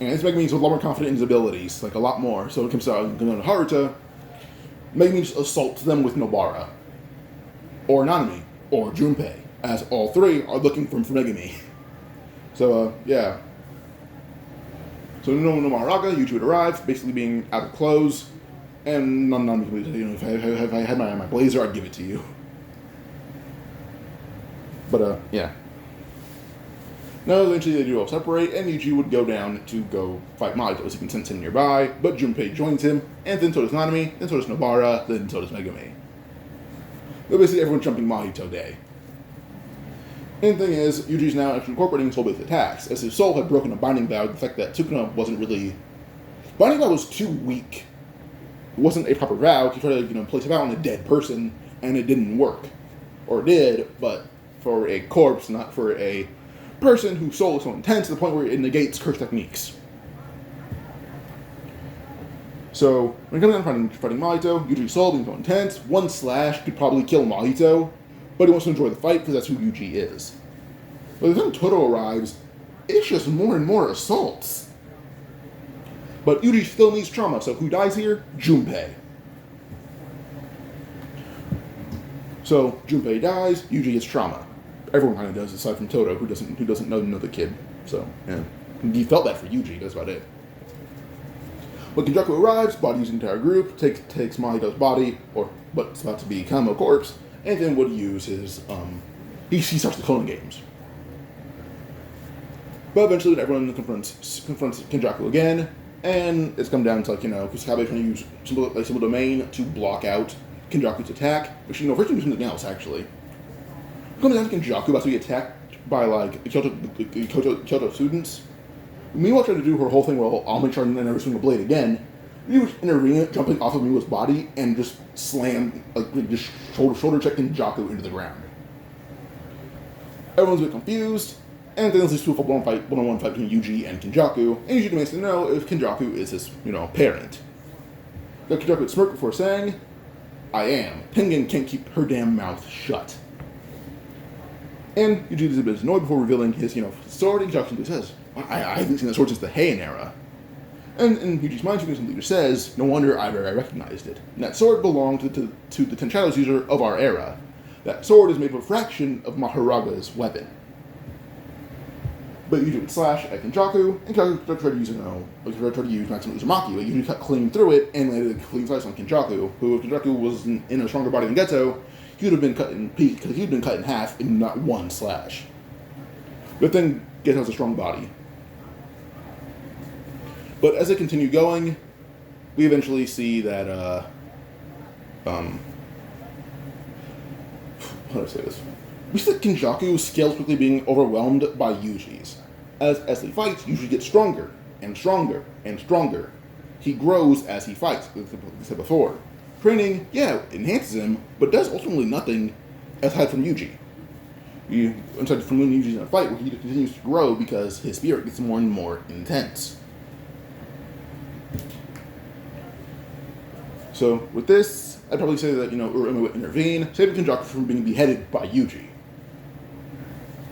And this Megumi's a lot more confident in his abilities, a lot more. So when it comes to Haruta, Megumi just assaults them with Nobara, or Nanami, or Junpei, as all three are looking for Megumi. So, yeah. So no Maharaga, Yuji would arrive, basically being out of clothes, and Nanami would say, if I had my blazer, I'd give it to you. But, yeah. Now, eventually they do all separate, and Yuji would go down to go fight Mahito as he can sense him nearby, but Junpei joins him, and then so does Nanami, then so does Nobara, then so does Megumi. But basically everyone's jumping Mahito Day. And the thing is, Yuji's now actually incorporating soul-based attacks, as his soul had broken a binding vow, the fact that Sukuna wasn't really... Binding vow was too weak. It wasn't a proper vow, he tried to place a vow on a dead person, and it didn't work. Or it did, but for a corpse, not for a person whose soul is so intense to the point where it negates curse techniques. So, when it comes down to fighting Mahito, Yuji's soul being so intense, one slash could probably kill Mahito, but he wants to enjoy the fight because that's who Yuji is. By the time Toto arrives, it's just more and more assaults. But Yuji still needs trauma, so who dies here? Junpei. So, Junpei dies, Yuji gets trauma. Everyone kind of does, aside from Toto, who doesn't know the kid. So, yeah. He felt that for Yuji, that's about it. When Kenjaku arrives, bodies the entire group, takes Mahito's body, or what's about to become a corpse, and then would use his, he starts the Culling games. But eventually everyone confronts Kenjaku again, and it's come down to, like, Kusakabe trying to use symbol domain to block out Kenjaku's attack, which, first using something else, actually. It comes down to Kenjaku about to be attacked by, like, Kyoto students. Miwa tried to do her whole thing where I'll make sure I never swing a blade again. He was intervening, jumping off of Miwa's body, and just slammed, just shoulder check Kenjaku into the ground. Everyone's a bit confused, and then there's this one-on-one fight between Yuji and Kenjaku, and Yuji demands to know if Kenjaku is his, parent. Kenjaku would smirk before saying, "I am. Penguin can't keep her damn mouth shut." And Yuji is a bit annoyed before revealing his, sword, and Kenjaku says, I haven't seen that sword since the Heian era. And in Yuji's mind, Sukuna leader says, "No wonder I recognized it. And that sword belonged to the Ten Shadows user of our era. That sword is made of a fraction of Maharaga's weapon." But Yuji would slash at Kenjaku, and Kenjaku tried to use Maximum Uzumaki, but Yuji cut clean through it and landed a clean slice on Kenjaku, who, if Kenjaku was in a stronger body than Geto, he would have been cut in half in not one slash. Good thing Geto has a strong body. But as they continue going, we eventually see that, how do I say this? We see that Kenjaku's scales quickly being overwhelmed by Yuji's. As he fights, Yuji gets stronger, and stronger, and stronger. He grows as he fights, like I said before. Training, enhances him, but does ultimately nothing aside from Yuji. Aside from when Yuji's in a fight, where he continues to grow because his spirit gets more and more intense. So, with this, I'd probably say that, Uruma would intervene, saving Kenjaku from being beheaded by Yuji.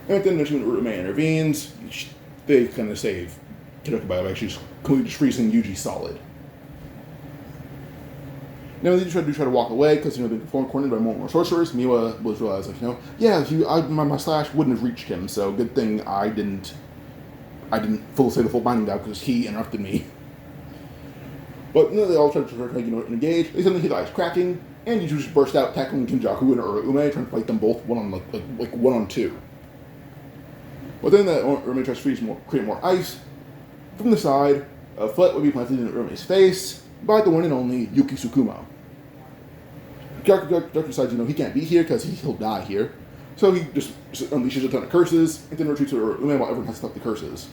And then eventually when Uruma intervenes, they kind of save Kenjaku by actually completely just freezing Yuji solid. Now they try to walk away because, they've been cornered by more and more sorcerers. Miwa was realized, my slash wouldn't have reached him, so good thing I didn't say the full binding out because he interrupted me. But they all try to engage. They suddenly hit eyes cracking, and Yuji just burst out, tackling Kenjaku and Uruma, trying to fight them both one on two. But then Uruma tries to create more ice. From the side, a foot would be planted in Uruma's face by the one and only Yuki Sukuna. Kenjaku decides, he can't be here because he'll die here. So he just unleashes a ton of curses, and then retreats to Uruma while everyone has to stop the curses.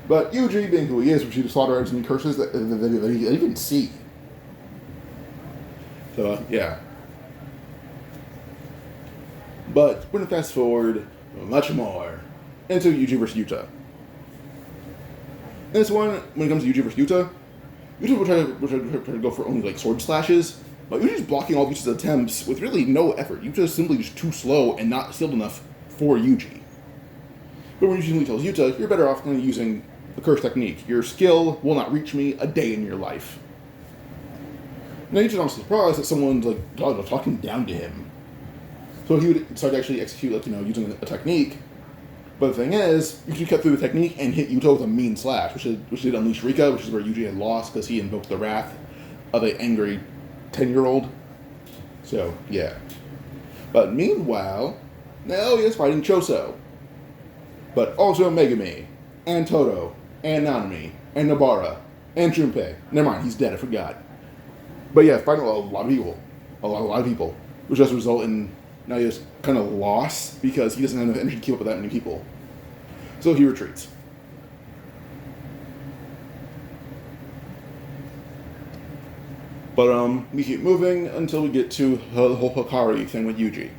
But Yuji, being who he is, proceeds to slaughter as many curses that he even see. So, yeah. But we're going to fast forward much more into Yuji vs. Yuta. In this one, when it comes to Yuji vs. Yuta will try to go for only sword slashes, but Yuji's blocking all of Yuta's attempts with really no effort. Yuta's simply just too slow and not skilled enough for Yuji. But when Yuji simply tells Yuta, you're better off using the curse technique. Your skill will not reach me a day in your life. Now Yuta's honestly surprised that someone's talking down to him. So he would start to actually execute using a technique. But the thing is, Yuji cut through the technique and hit Yuta with a mean slash, which did unleash Rika, which is where Yuji had lost because he invoked the wrath of an angry 10-year-old. So, yeah. But meanwhile, Naoya is fighting Choso. But also Megumi, and Toto, and Nanami, and Nobara, and Junpei. Never mind, he's dead, I forgot. But yeah, fighting a lot of people. A lot of people. Which does result in Naoya's kind of loss, because he doesn't have enough energy to keep up with that many people. So he retreats. But we keep moving until we get to the whole Hikari thing with Yuji.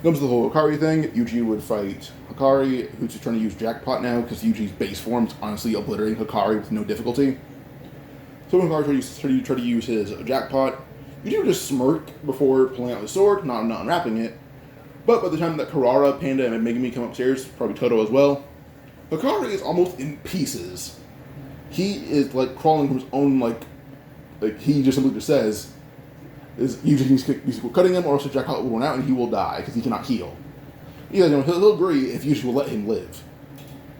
Comes to the whole Hikari thing, Yuji would fight Hikari, who's just trying to use Jackpot now, because Yuji's base form's honestly obliterating Hikari with no difficulty. So when Hikari tried to use his jackpot, Yuji would just smirk before pulling out his sword, not unwrapping it. But by the time that Karara, Panda, and Megumi come upstairs, probably Toto as well, Hikari is almost in pieces. He is like crawling from his own like he just simply just says, is Yuji he's cutting him or else the jackpot will run out and he will die because he cannot heal. He'll agree if Yuji will let him live.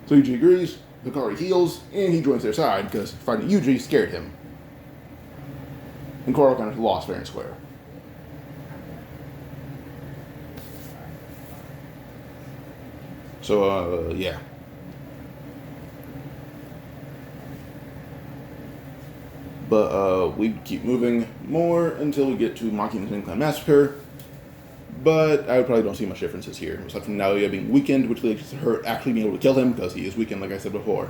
So Yuji agrees, Hikari heals, and he joins their side because fighting Yuji scared him. And Koro kind of lost fair and square. So, yeah. But we keep moving more until we get to Maki and Clan Massacre. But I probably don't see much differences here. Aside from Naoya being weakened, which leads to her actually being able to kill him because he is weakened, like I said before.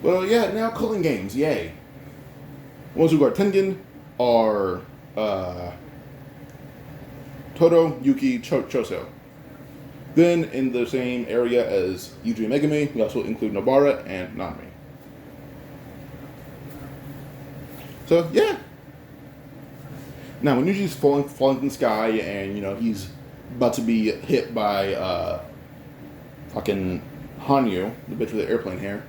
Well, yeah, now Culling games, yay. Ones who guard Tengen are Toto, Yuki, Choso. Then, in the same area as Yuji and Megumi, we also include Nobara and Nanami. So, yeah. Now, when Yuji's falling from the sky and, he's about to be hit by fucking Hanyu, the bitch with the airplane hair,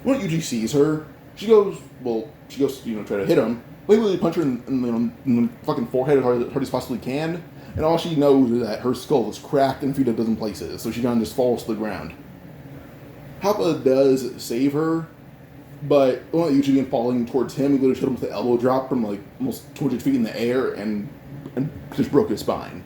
when Yuji sees her, she goes, try to hit him. Literally punch her in the fucking forehead as hard as possibly can. And all she knows is that her skull is cracked in a few dozen places, so she kind of just falls to the ground. Happa does save her, but when Yuji being falling towards him, he literally hit him with an elbow drop from like almost 200 feet in the air and just broke his spine.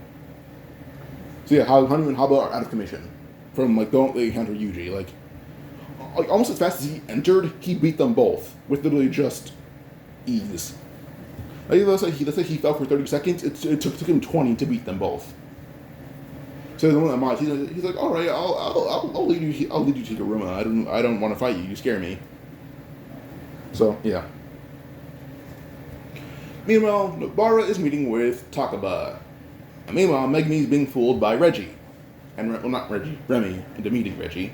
So yeah, Hanyu and Haba are out of commission from they encounter Yuji. Like almost as fast as he entered, he beat them both with literally just ease. Let's say he fell for 30 seconds. It took him 20 to beat them both. So the one that Mod, he's like, all right, I'll lead you. I'll lead you to Higuruma. I don't want to fight you. You scare me. So yeah. Meanwhile, Nobara is meeting with Takaba. And meanwhile, Megumi is being fooled by Reggie, Remy, into meeting Reggie.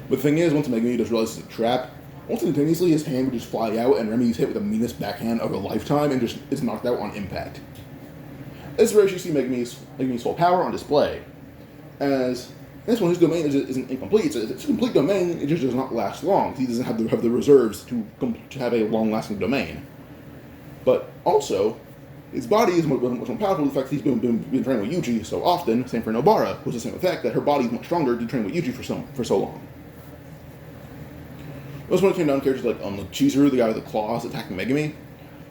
But the thing is, once Megumi does realize it's a trap, instantaneously his hand would just fly out and Remy is hit with the meanest backhand of a lifetime and just is knocked out on impact. This is where you see Megumi's full power on display. As this one, his domain isn't incomplete. It's a complete domain, it just does not last long. He doesn't have the reserves to have a long-lasting domain. But also, his body is much more powerful. The fact that he's been training with Yuji so often, same for Nobara, was the same effect that her body is much stronger to train with Yuji for so long. Most when it came down to characters like Chizuru, the guy with the claws attacking Megumi,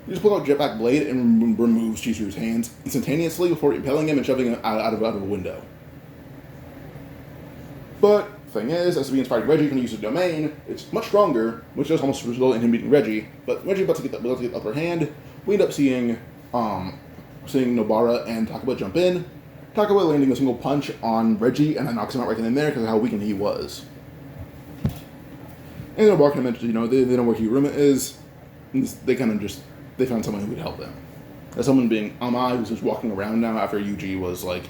he just pulls out Jetpack Blade and removes Chizuru's hands instantaneously before impelling him and shoving him out of a window. But the thing is, as we inspired Reggie can use his domain, it's much stronger, which does almost result in him beating Reggie. But Reggie about to get the upper hand, we end up seeing Nobara and Takaba jump in. Takaba landing a single punch on Reggie and then knocks him out right then and there because of how weakened he was. And Nobara kind of mentioned, they know where Higuruma is. And they found someone who would help them. As someone being Amai, who's just walking around now after Yuji was like,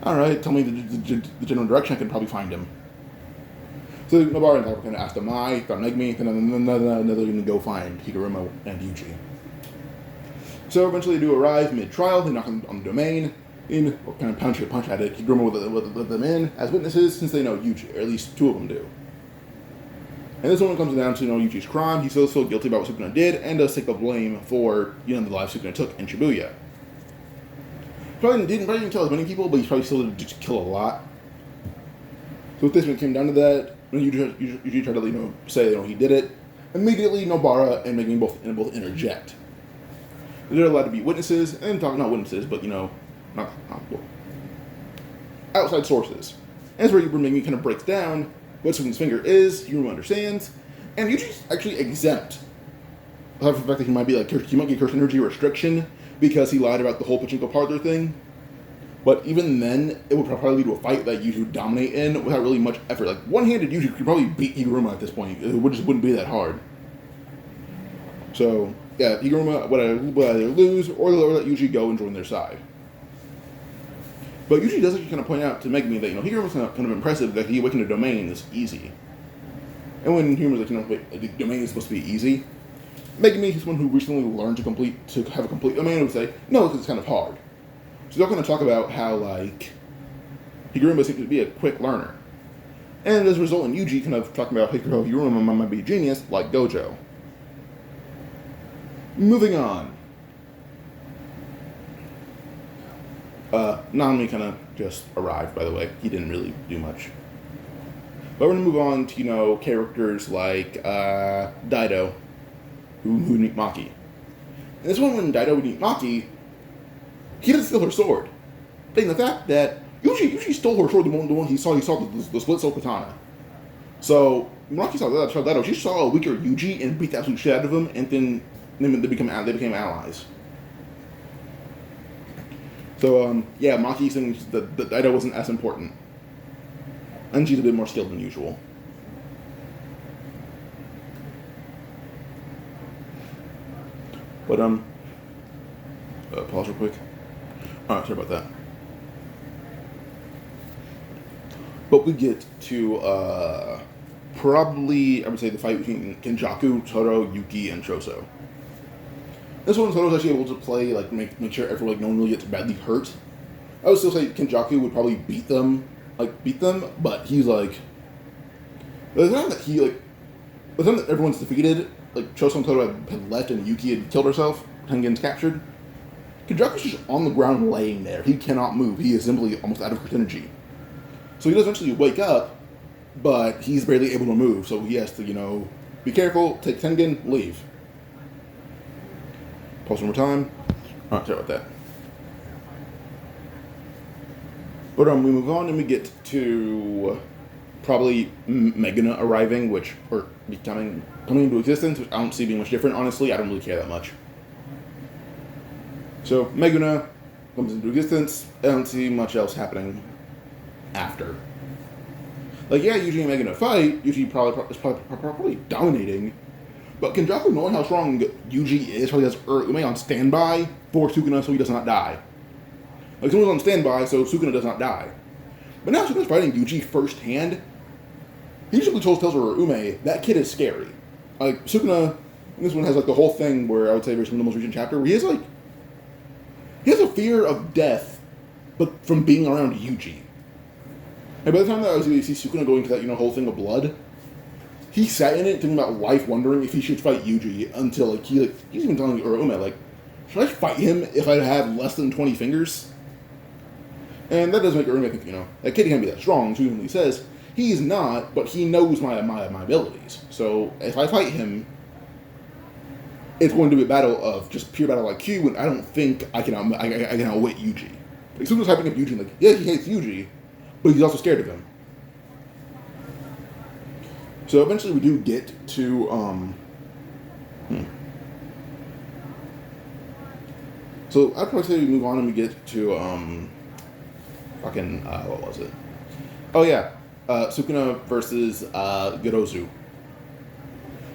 alright, tell me the general direction, I can probably find him. So Nobara and Takaba kind of asked Amai, found Megumi, and then they're going to go find Higuruma and Yuji. So eventually they do arrive mid-trial, they knock on the domain, and kind of punch at it. Higuruma let them in as witnesses since they know Yuji, or at least two of them do. And this one comes down to Yuji's crime. He feels so guilty about what Sukuna did and does take the blame for the lives Sukuna took in Shibuya. Probably didn't kill as many people, but he probably still did kill a lot. So with this, when it came down to that, when Yuji tried to say he did it, immediately Nobara and Megumi both interject. They're allowed to be witnesses, and not witnesses, but outside sources. And that's where Megumi kind of breaks down what Sukuna's finger is. Higuruma understands, and Yuji's actually exempt. Apart from the fact that he might get curse energy restriction because he lied about the whole pachinko parlor thing. But even then, it would probably lead to a fight that Yuji would dominate in without really much effort. Like one-handed Yuji could probably beat Higuruma at this point. It just wouldn't be that hard. So yeah, Higuruma would either lose or let Yuji go and join their side. But Yuji does actually kind of point out to Megumi that Higuruma's kind of impressive that he awakened a domain this easy. And when Huruma's like, wait, the domain is supposed to be easy, Megumi, someone who recently learned to have a complete domain, would say, no, because it's kind of hard. So they're going to talk about how, like, Higuruma seems to be a quick learner. And as a result, in Yuji kind of talking about how Higuruma might be a genius, like Gojo. Moving on. Nanami kind of just arrived, by the way. He didn't really do much. But we're going to move on to, characters like Daido, who meet Maki. And this one, when Daido would meet Maki, he doesn't steal her sword. Taking the fact that Yuji stole her sword, the one he saw the split soul katana. So when Maki saw Daido, she saw a weaker Yuji and beat the absolute shit out of him, and then they became allies. So Maki thinks that Daido wasn't as important, and she's a bit more skilled than usual. But pause real quick. Alright, sorry about that. But we get to probably, I would say, the fight between Kenjaku, Toro, Yuki, and Choso. This one, Toro's actually able to play, like, make sure everyone, like, no one really gets badly hurt. I would still say Kenjaku would probably beat them, but he's like, by the time that everyone's defeated, like, Choso and Toro had left and Yuki had killed herself, Tengen's captured, Kenjaku's just on the ground laying there. He cannot move. He is simply almost out of energy. So he does eventually wake up, but he's barely able to move, so he has to, be careful, take Tengen, leave. Pause one more time. Alright, sorry about that. But we move on and we get to probably Meguna arriving, or coming into existence, which I don't see being much different, honestly. I don't really care that much. So, Meguna comes into existence. I don't see much else happening after. Like, yeah, Yuji and Meguna fight. Yuji is probably dominating. But Kenjaku, knowing how strong Yuji is, probably has Ume on standby for Sukuna so he does not die. Like, someone's on standby so Sukuna does not die. But now Sukuna's fighting Yuji firsthand. He usually tells her Ume, that kid is scary. Like, Sukuna, this one has, like, the whole thing where I would say, from the most recent chapter, where he has a fear of death, but from being around Yuji. And by the time that I was able to see Sukuna going to that, whole thing of blood, he sat in it thinking about life, wondering if he should fight Yuji until, he's even telling Ume, should I fight him if I have less than 20 fingers? And that does make Ume think, that kid can't be that strong, so he says, he's not, but he knows my abilities. So if I fight him, it's going to be a battle of just pure battle IQ, and I don't think I can outwit Yuji. Like, Sukuna's hyping up Yuji, yeah, he hates Yuji, but he's also scared of him. So eventually we do get to, So I'd probably say we move on and we get to, what was it? Oh yeah, Sukuna versus, Gorozu.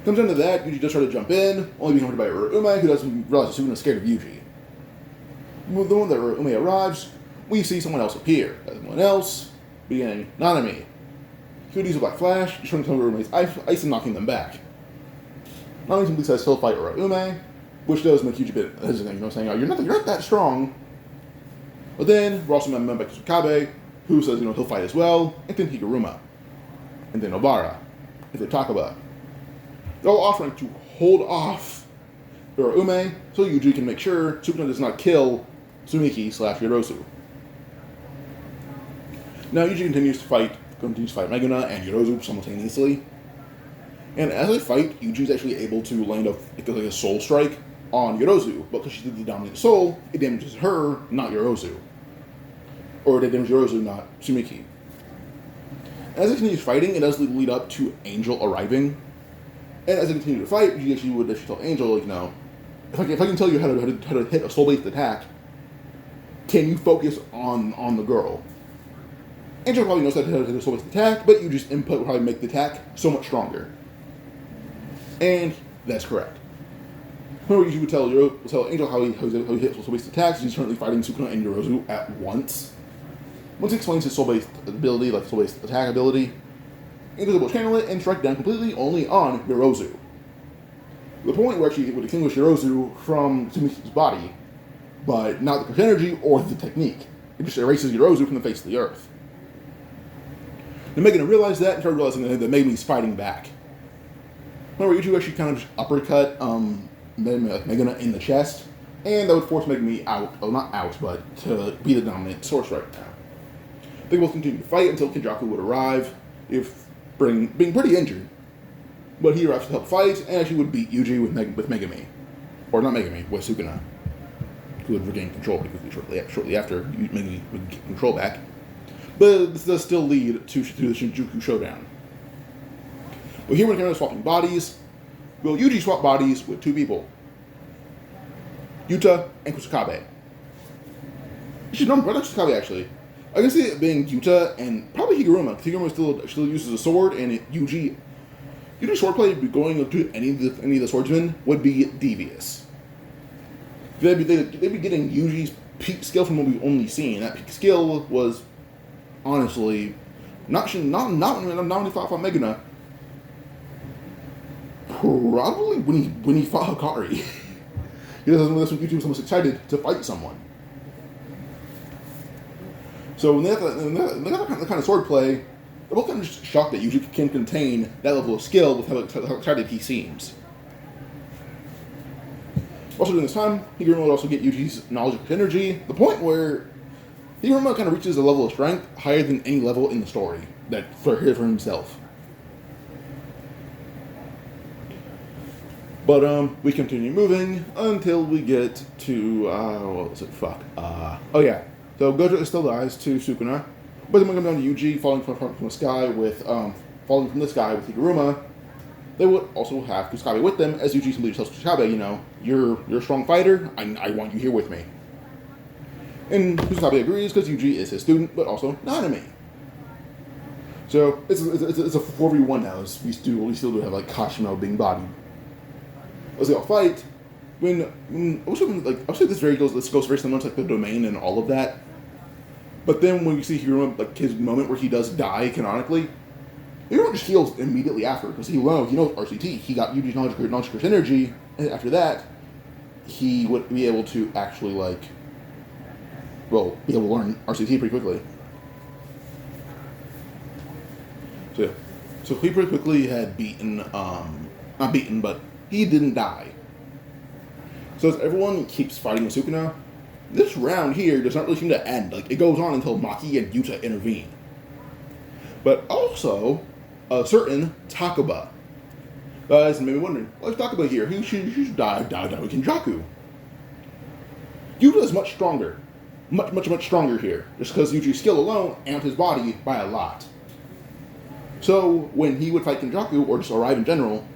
Comes down to that, Yuji does try to jump in, only being hunted by Ume, who doesn't realize Sukuna's scared of Yuji. The moment that Ume arrives, we see someone else appear. Someone else being Nanami. He would use a black flash, destroying some of Ume's ice and knocking them back. Nanami simply says he'll fight Ume, which does make Yuji a bit hesitant, saying, you're not that strong. But then we're also met by Tsukabe, who says, he'll fight as well, and then Higuruma, and then Obara, and then Takaba. They're all offering to hold off Ume so Yuji can make sure Sukuna does not kill Sumiki/Yorozu. Now Yuji continues to fight Meguna and Yorozu simultaneously. And as they fight, Yuji's actually able to land a soul strike on Yorozu, but because she did the dominant soul, it damages her, not Yorozu. Or it damages Yorozu, not Sumiki. As they continue fighting, it does lead up to Angel arriving. And as they continue to fight, Yuji actually would tell Angel, if I can tell you how to hit a soul-based attack, can you focus on the girl? Angel probably knows how to hit a soul-based attack, but Yuji's input will probably make the attack so much stronger. And that's correct. Remember, Yuji would tell Angel how he hits soul-based attacks. He's currently fighting Sukuna and Yorozu at once. Once he explains his soul-based ability, like soul-based attack ability, Invisible channel it and strike down completely only on Yorozu. The point where actually it would extinguish Yorozu from Tsumiki's body, but not the curse energy or the technique. It just erases Yorozu from the face of the earth. Then Megana realized that and started realizing that Megami's fighting back. Remember, Yuji actually kind of just uppercut Megana in the chest, and that would force Megami out, well not out, but to be the dominant source right now. They both continued to fight until Kenjaku would arrive, being pretty injured. But he arrived to help fight, and actually would beat Yuji with Megami. Or not Megami, with Sukuna, who would regain control pretty quickly shortly after Megami would get control back. But this does still lead to the Shinjuku showdown. But here we're kind of swapping bodies. Well, Yuji swapped bodies with two people. Yuta and Kusakabe. She's not Kusakabe actually. I can see it being Yuta and probably Higuruma. Because Higuruma still uses a sword, and Yuji swordplay going to any of the swordsmen would be devious. They'd be getting Yuji's peak skill from what we've only seen. That peak skill was honestly not when he fought Megana. Probably when he fought Hikari. He doesn't know that's when Yuji was most excited to fight someone. So when they have that kind of swordplay, they're both kind of just shocked that Yuji can contain that level of skill with how excited he seems. Also during this time, Higuruma would also get Yuji's knowledge of energy, the point where Higuruma kind of reaches a level of strength higher than any level in the story for himself. But we continue moving until we get to what was it? Oh yeah. So Gojo still dies to Sukuna, but then we come down to Yuji falling from the sky with Higuruma. They would also have Kusakabe with them, as Yuji simply tells Kusakabe, you're a strong fighter. I want you here with me. And Kusakabe agrees because Yuji is his student, but also not enemy. So it's a 4v1 now. We still do have like Kashimo being bodied. As they all fight, I would say this goes very similar to like the domain and all of that. But then when we see Higuruma, like his moment where he does die canonically, Higuruma just heals immediately after because he knows RCT. He got Yuji's knowledge curse energy, and after that, he would be able to actually be able to learn RCT pretty quickly. So he pretty quickly had not beaten, but he didn't die. So as everyone keeps fighting with Sukuna, this round here does not really seem to end. Like, it goes on until Maki and Yuta intervene. But also, a certain Takaba. Guys, maybe wondering, why is Takaba here? He should die with Kenjaku. Yuta is much stronger. Much stronger here. Just because Yuji's skill alone amped his body by a lot. So, when he would fight Kenjaku, or just arrive in general,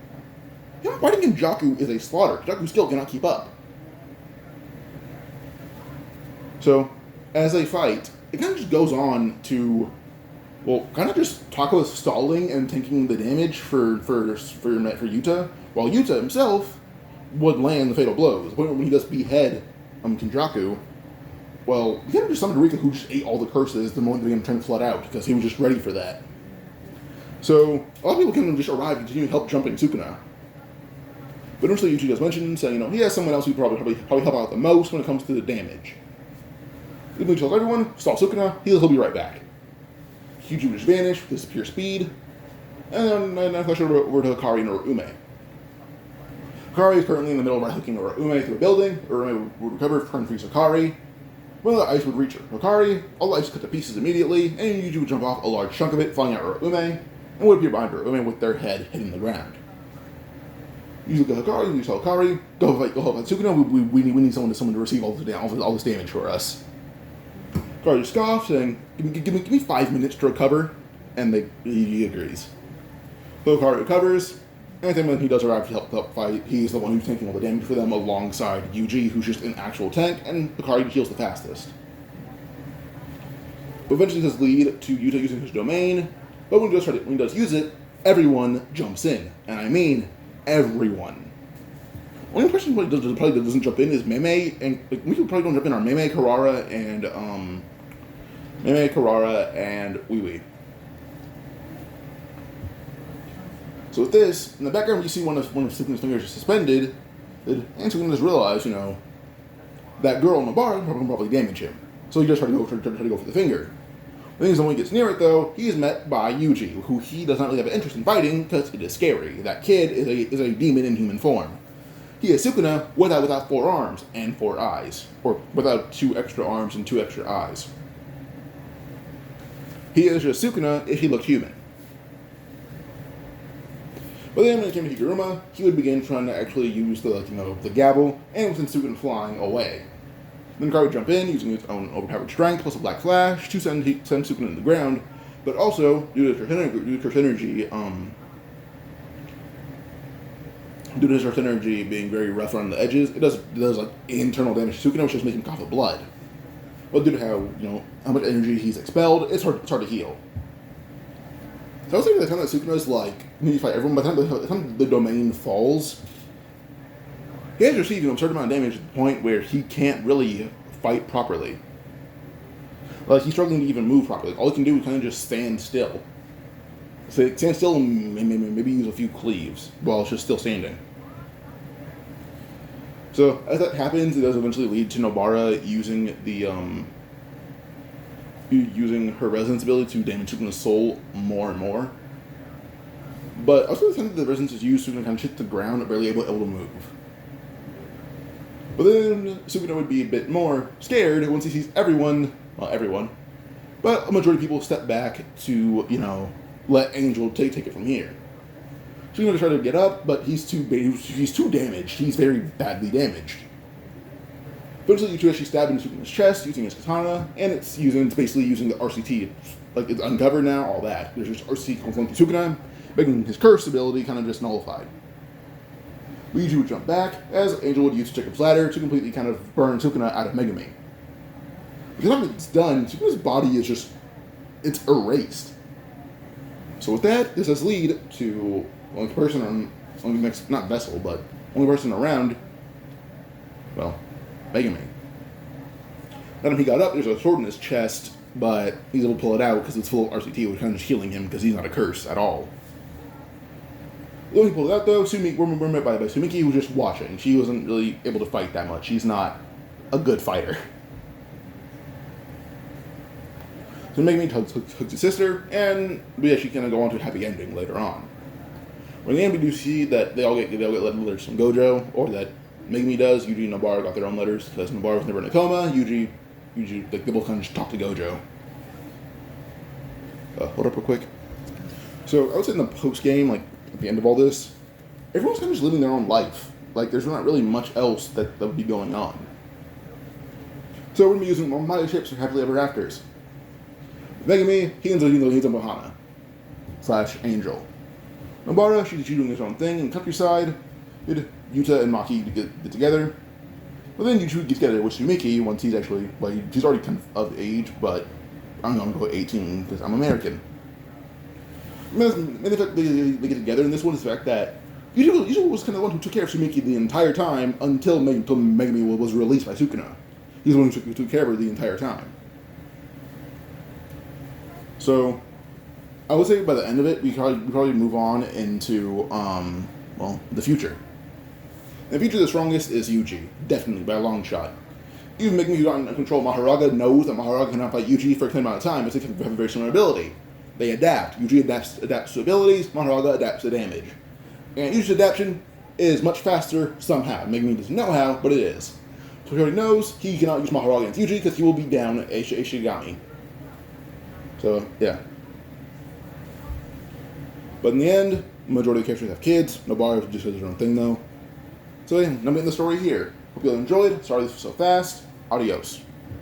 fighting Kenjaku is a slaughter. Kenjaku's skill cannot keep up. So, as they fight, it kind of just goes on to, kind of just Takaba stalling and taking the damage for Yuta, while Yuta himself would land the fatal blows. The point when he does behead Kenjaku, he kind of just summoned Rika, who just ate all the curses the moment they began trying to flood out, because he was just ready for that. So, a lot of people can just arrive and continue to help jumping Sukuna. But eventually Yuji does mention, saying, he has someone else who probably help out the most when it comes to the damage. Yuji tells everyone, stall Sukuna, he'll be right back. Yuji would just vanish with his pure speed, and then I flash over to Hikari and Urume. Hikari is currently in the middle of right-hooking Urume through a building. Urume would recover from freeze Hikari. When the ice would reach Hikari, all the ice cut to pieces immediately, and Yuji would jump off a large chunk of it, falling at Urume, and would appear behind Urume with their head hitting the ground. Yuji go Hikari, you tell Hikari, go fight Sukuna, we need someone to receive all this damage for us. Hikari scoffs, saying, give me 5 minutes to recover, and he agrees. So Hikari recovers, and then when he does arrive to help fight, he's the one who's taking all the damage for them alongside Yuji, who's just an actual tank, and Hikari heals the fastest. But eventually this lead to Yuta using his domain, but when he does use it, everyone jumps in, and I mean everyone. Only person who probably doesn't jump in is Meme, and we probably don't jump in are Meme, Karara, and Wee Wee. So with this, in the background you see one of Sukuna's fingers is suspended, and Sukuna just realized, that girl Nobara can probably damage him. So he just tried to go for the finger. The thing is, when he gets near it though, he is met by Yuji, who he does not really have an interest in fighting because it is scary. That kid is a demon in human form. He is Sukuna without 4 arms and 4 eyes, or without 2 extra arms and 2 extra eyes. He is just Sukuna if he looked human. But then when it came to Higuruma, he would begin trying to actually use the gavel, and would send Sukuna flying away. Then Kar would jump in using his own overpowered strength plus a black flash to send Sukuna to the ground, but also due to his earth energy being very rough around the edges, it does like internal damage to Sukuna, which just makes him cough up blood. But due to how much energy he's expelled, it's hard to heal. So I was thinking by the time that Sukuna's when you fight everyone, by the time the domain falls, he has received a certain amount of damage to the point where he can't really fight properly. He's struggling to even move properly. All he can do is kind of just stand still. So stand still and maybe use a few cleaves while it's just still standing. So as that happens, it does eventually lead to Nobara using using her resonance ability to damage Sukuna's soul more and more. But I was going to think that the resonance is used, Sukuna kind of hit the ground, barely able to move. But then Sukuna would be a bit more scared once he sees everyone, but a majority of people step back to, let Angel take it from here. Sukuna would try to get up, but he's too damaged. He's very badly damaged. Eventually, Yuji actually stabbed into Sukuna's chest using his katana, and it's basically using the RCT. It's uncovered now, all that. There's just RCT confronting Sukuna, making his curse ability kind of just nullified. Yuji would jump back, as Angel would use Jacob's ladder to completely kind of burn Sukuna out of Megami. Because after it's done, Sukuna's body is it's erased. So with that, this does lead to only person around, Megami. Then he got up, there's a sword in his chest, but he's able to pull it out because it's full of RCT, which kind of just healing him because he's not a curse at all. When he pulled it out though, we're met by Sumiki, who was just watching. She wasn't really able to fight that much. She's not a good fighter. So Megami hugs his sister, and we actually kind of go on to a happy ending later on. When the end, we do see that they all get letters from Gojo, or that Megami does. Yuji and Nobara got their own letters because Nobara was never in a coma. Yuji, they both kind of just talk to Gojo. Hold up real quick. So I would say in the post game, at the end of all this, everyone's kind of just living their own life. There's not really much else that would be going on. So we're going to be using more mentorships for happily ever afters. Megami, he's a Mohana / Angel. Nobara, she's doing his own thing in the countryside. Yuta and Maki get together. But then Yuji gets together with Sumiki once he's actually, he's already kind of age, but I'm going to go 18 because I'm American. And the fact they get together in this one is the fact that Yuji was kind of the one who took care of Sumiki the entire time until Megami was released by Sukuna. He's the one who took care of her the entire time. So, I would say by the end of it, we probably move on into, the future. And the future the strongest is Yuji, definitely, by a long shot. Even Megami, who got under control of Maharaga, knows that Maharaga cannot fight Yuji for a certain amount of time, but they have a very similar ability. They adapt. Yuji adapts to abilities, Maharaga adapts to damage. And Yuji's adaptation is much faster somehow. Megami doesn't know how, but it is. So he already knows he cannot use Maharaga against Yuji because he will be down a Shigami. So, yeah. But in the end, the majority of the characters have kids. Nobara just does her own thing, though. So, yeah, I'm ending the story here. Hope you all enjoyed. Sorry this was so fast. Adios.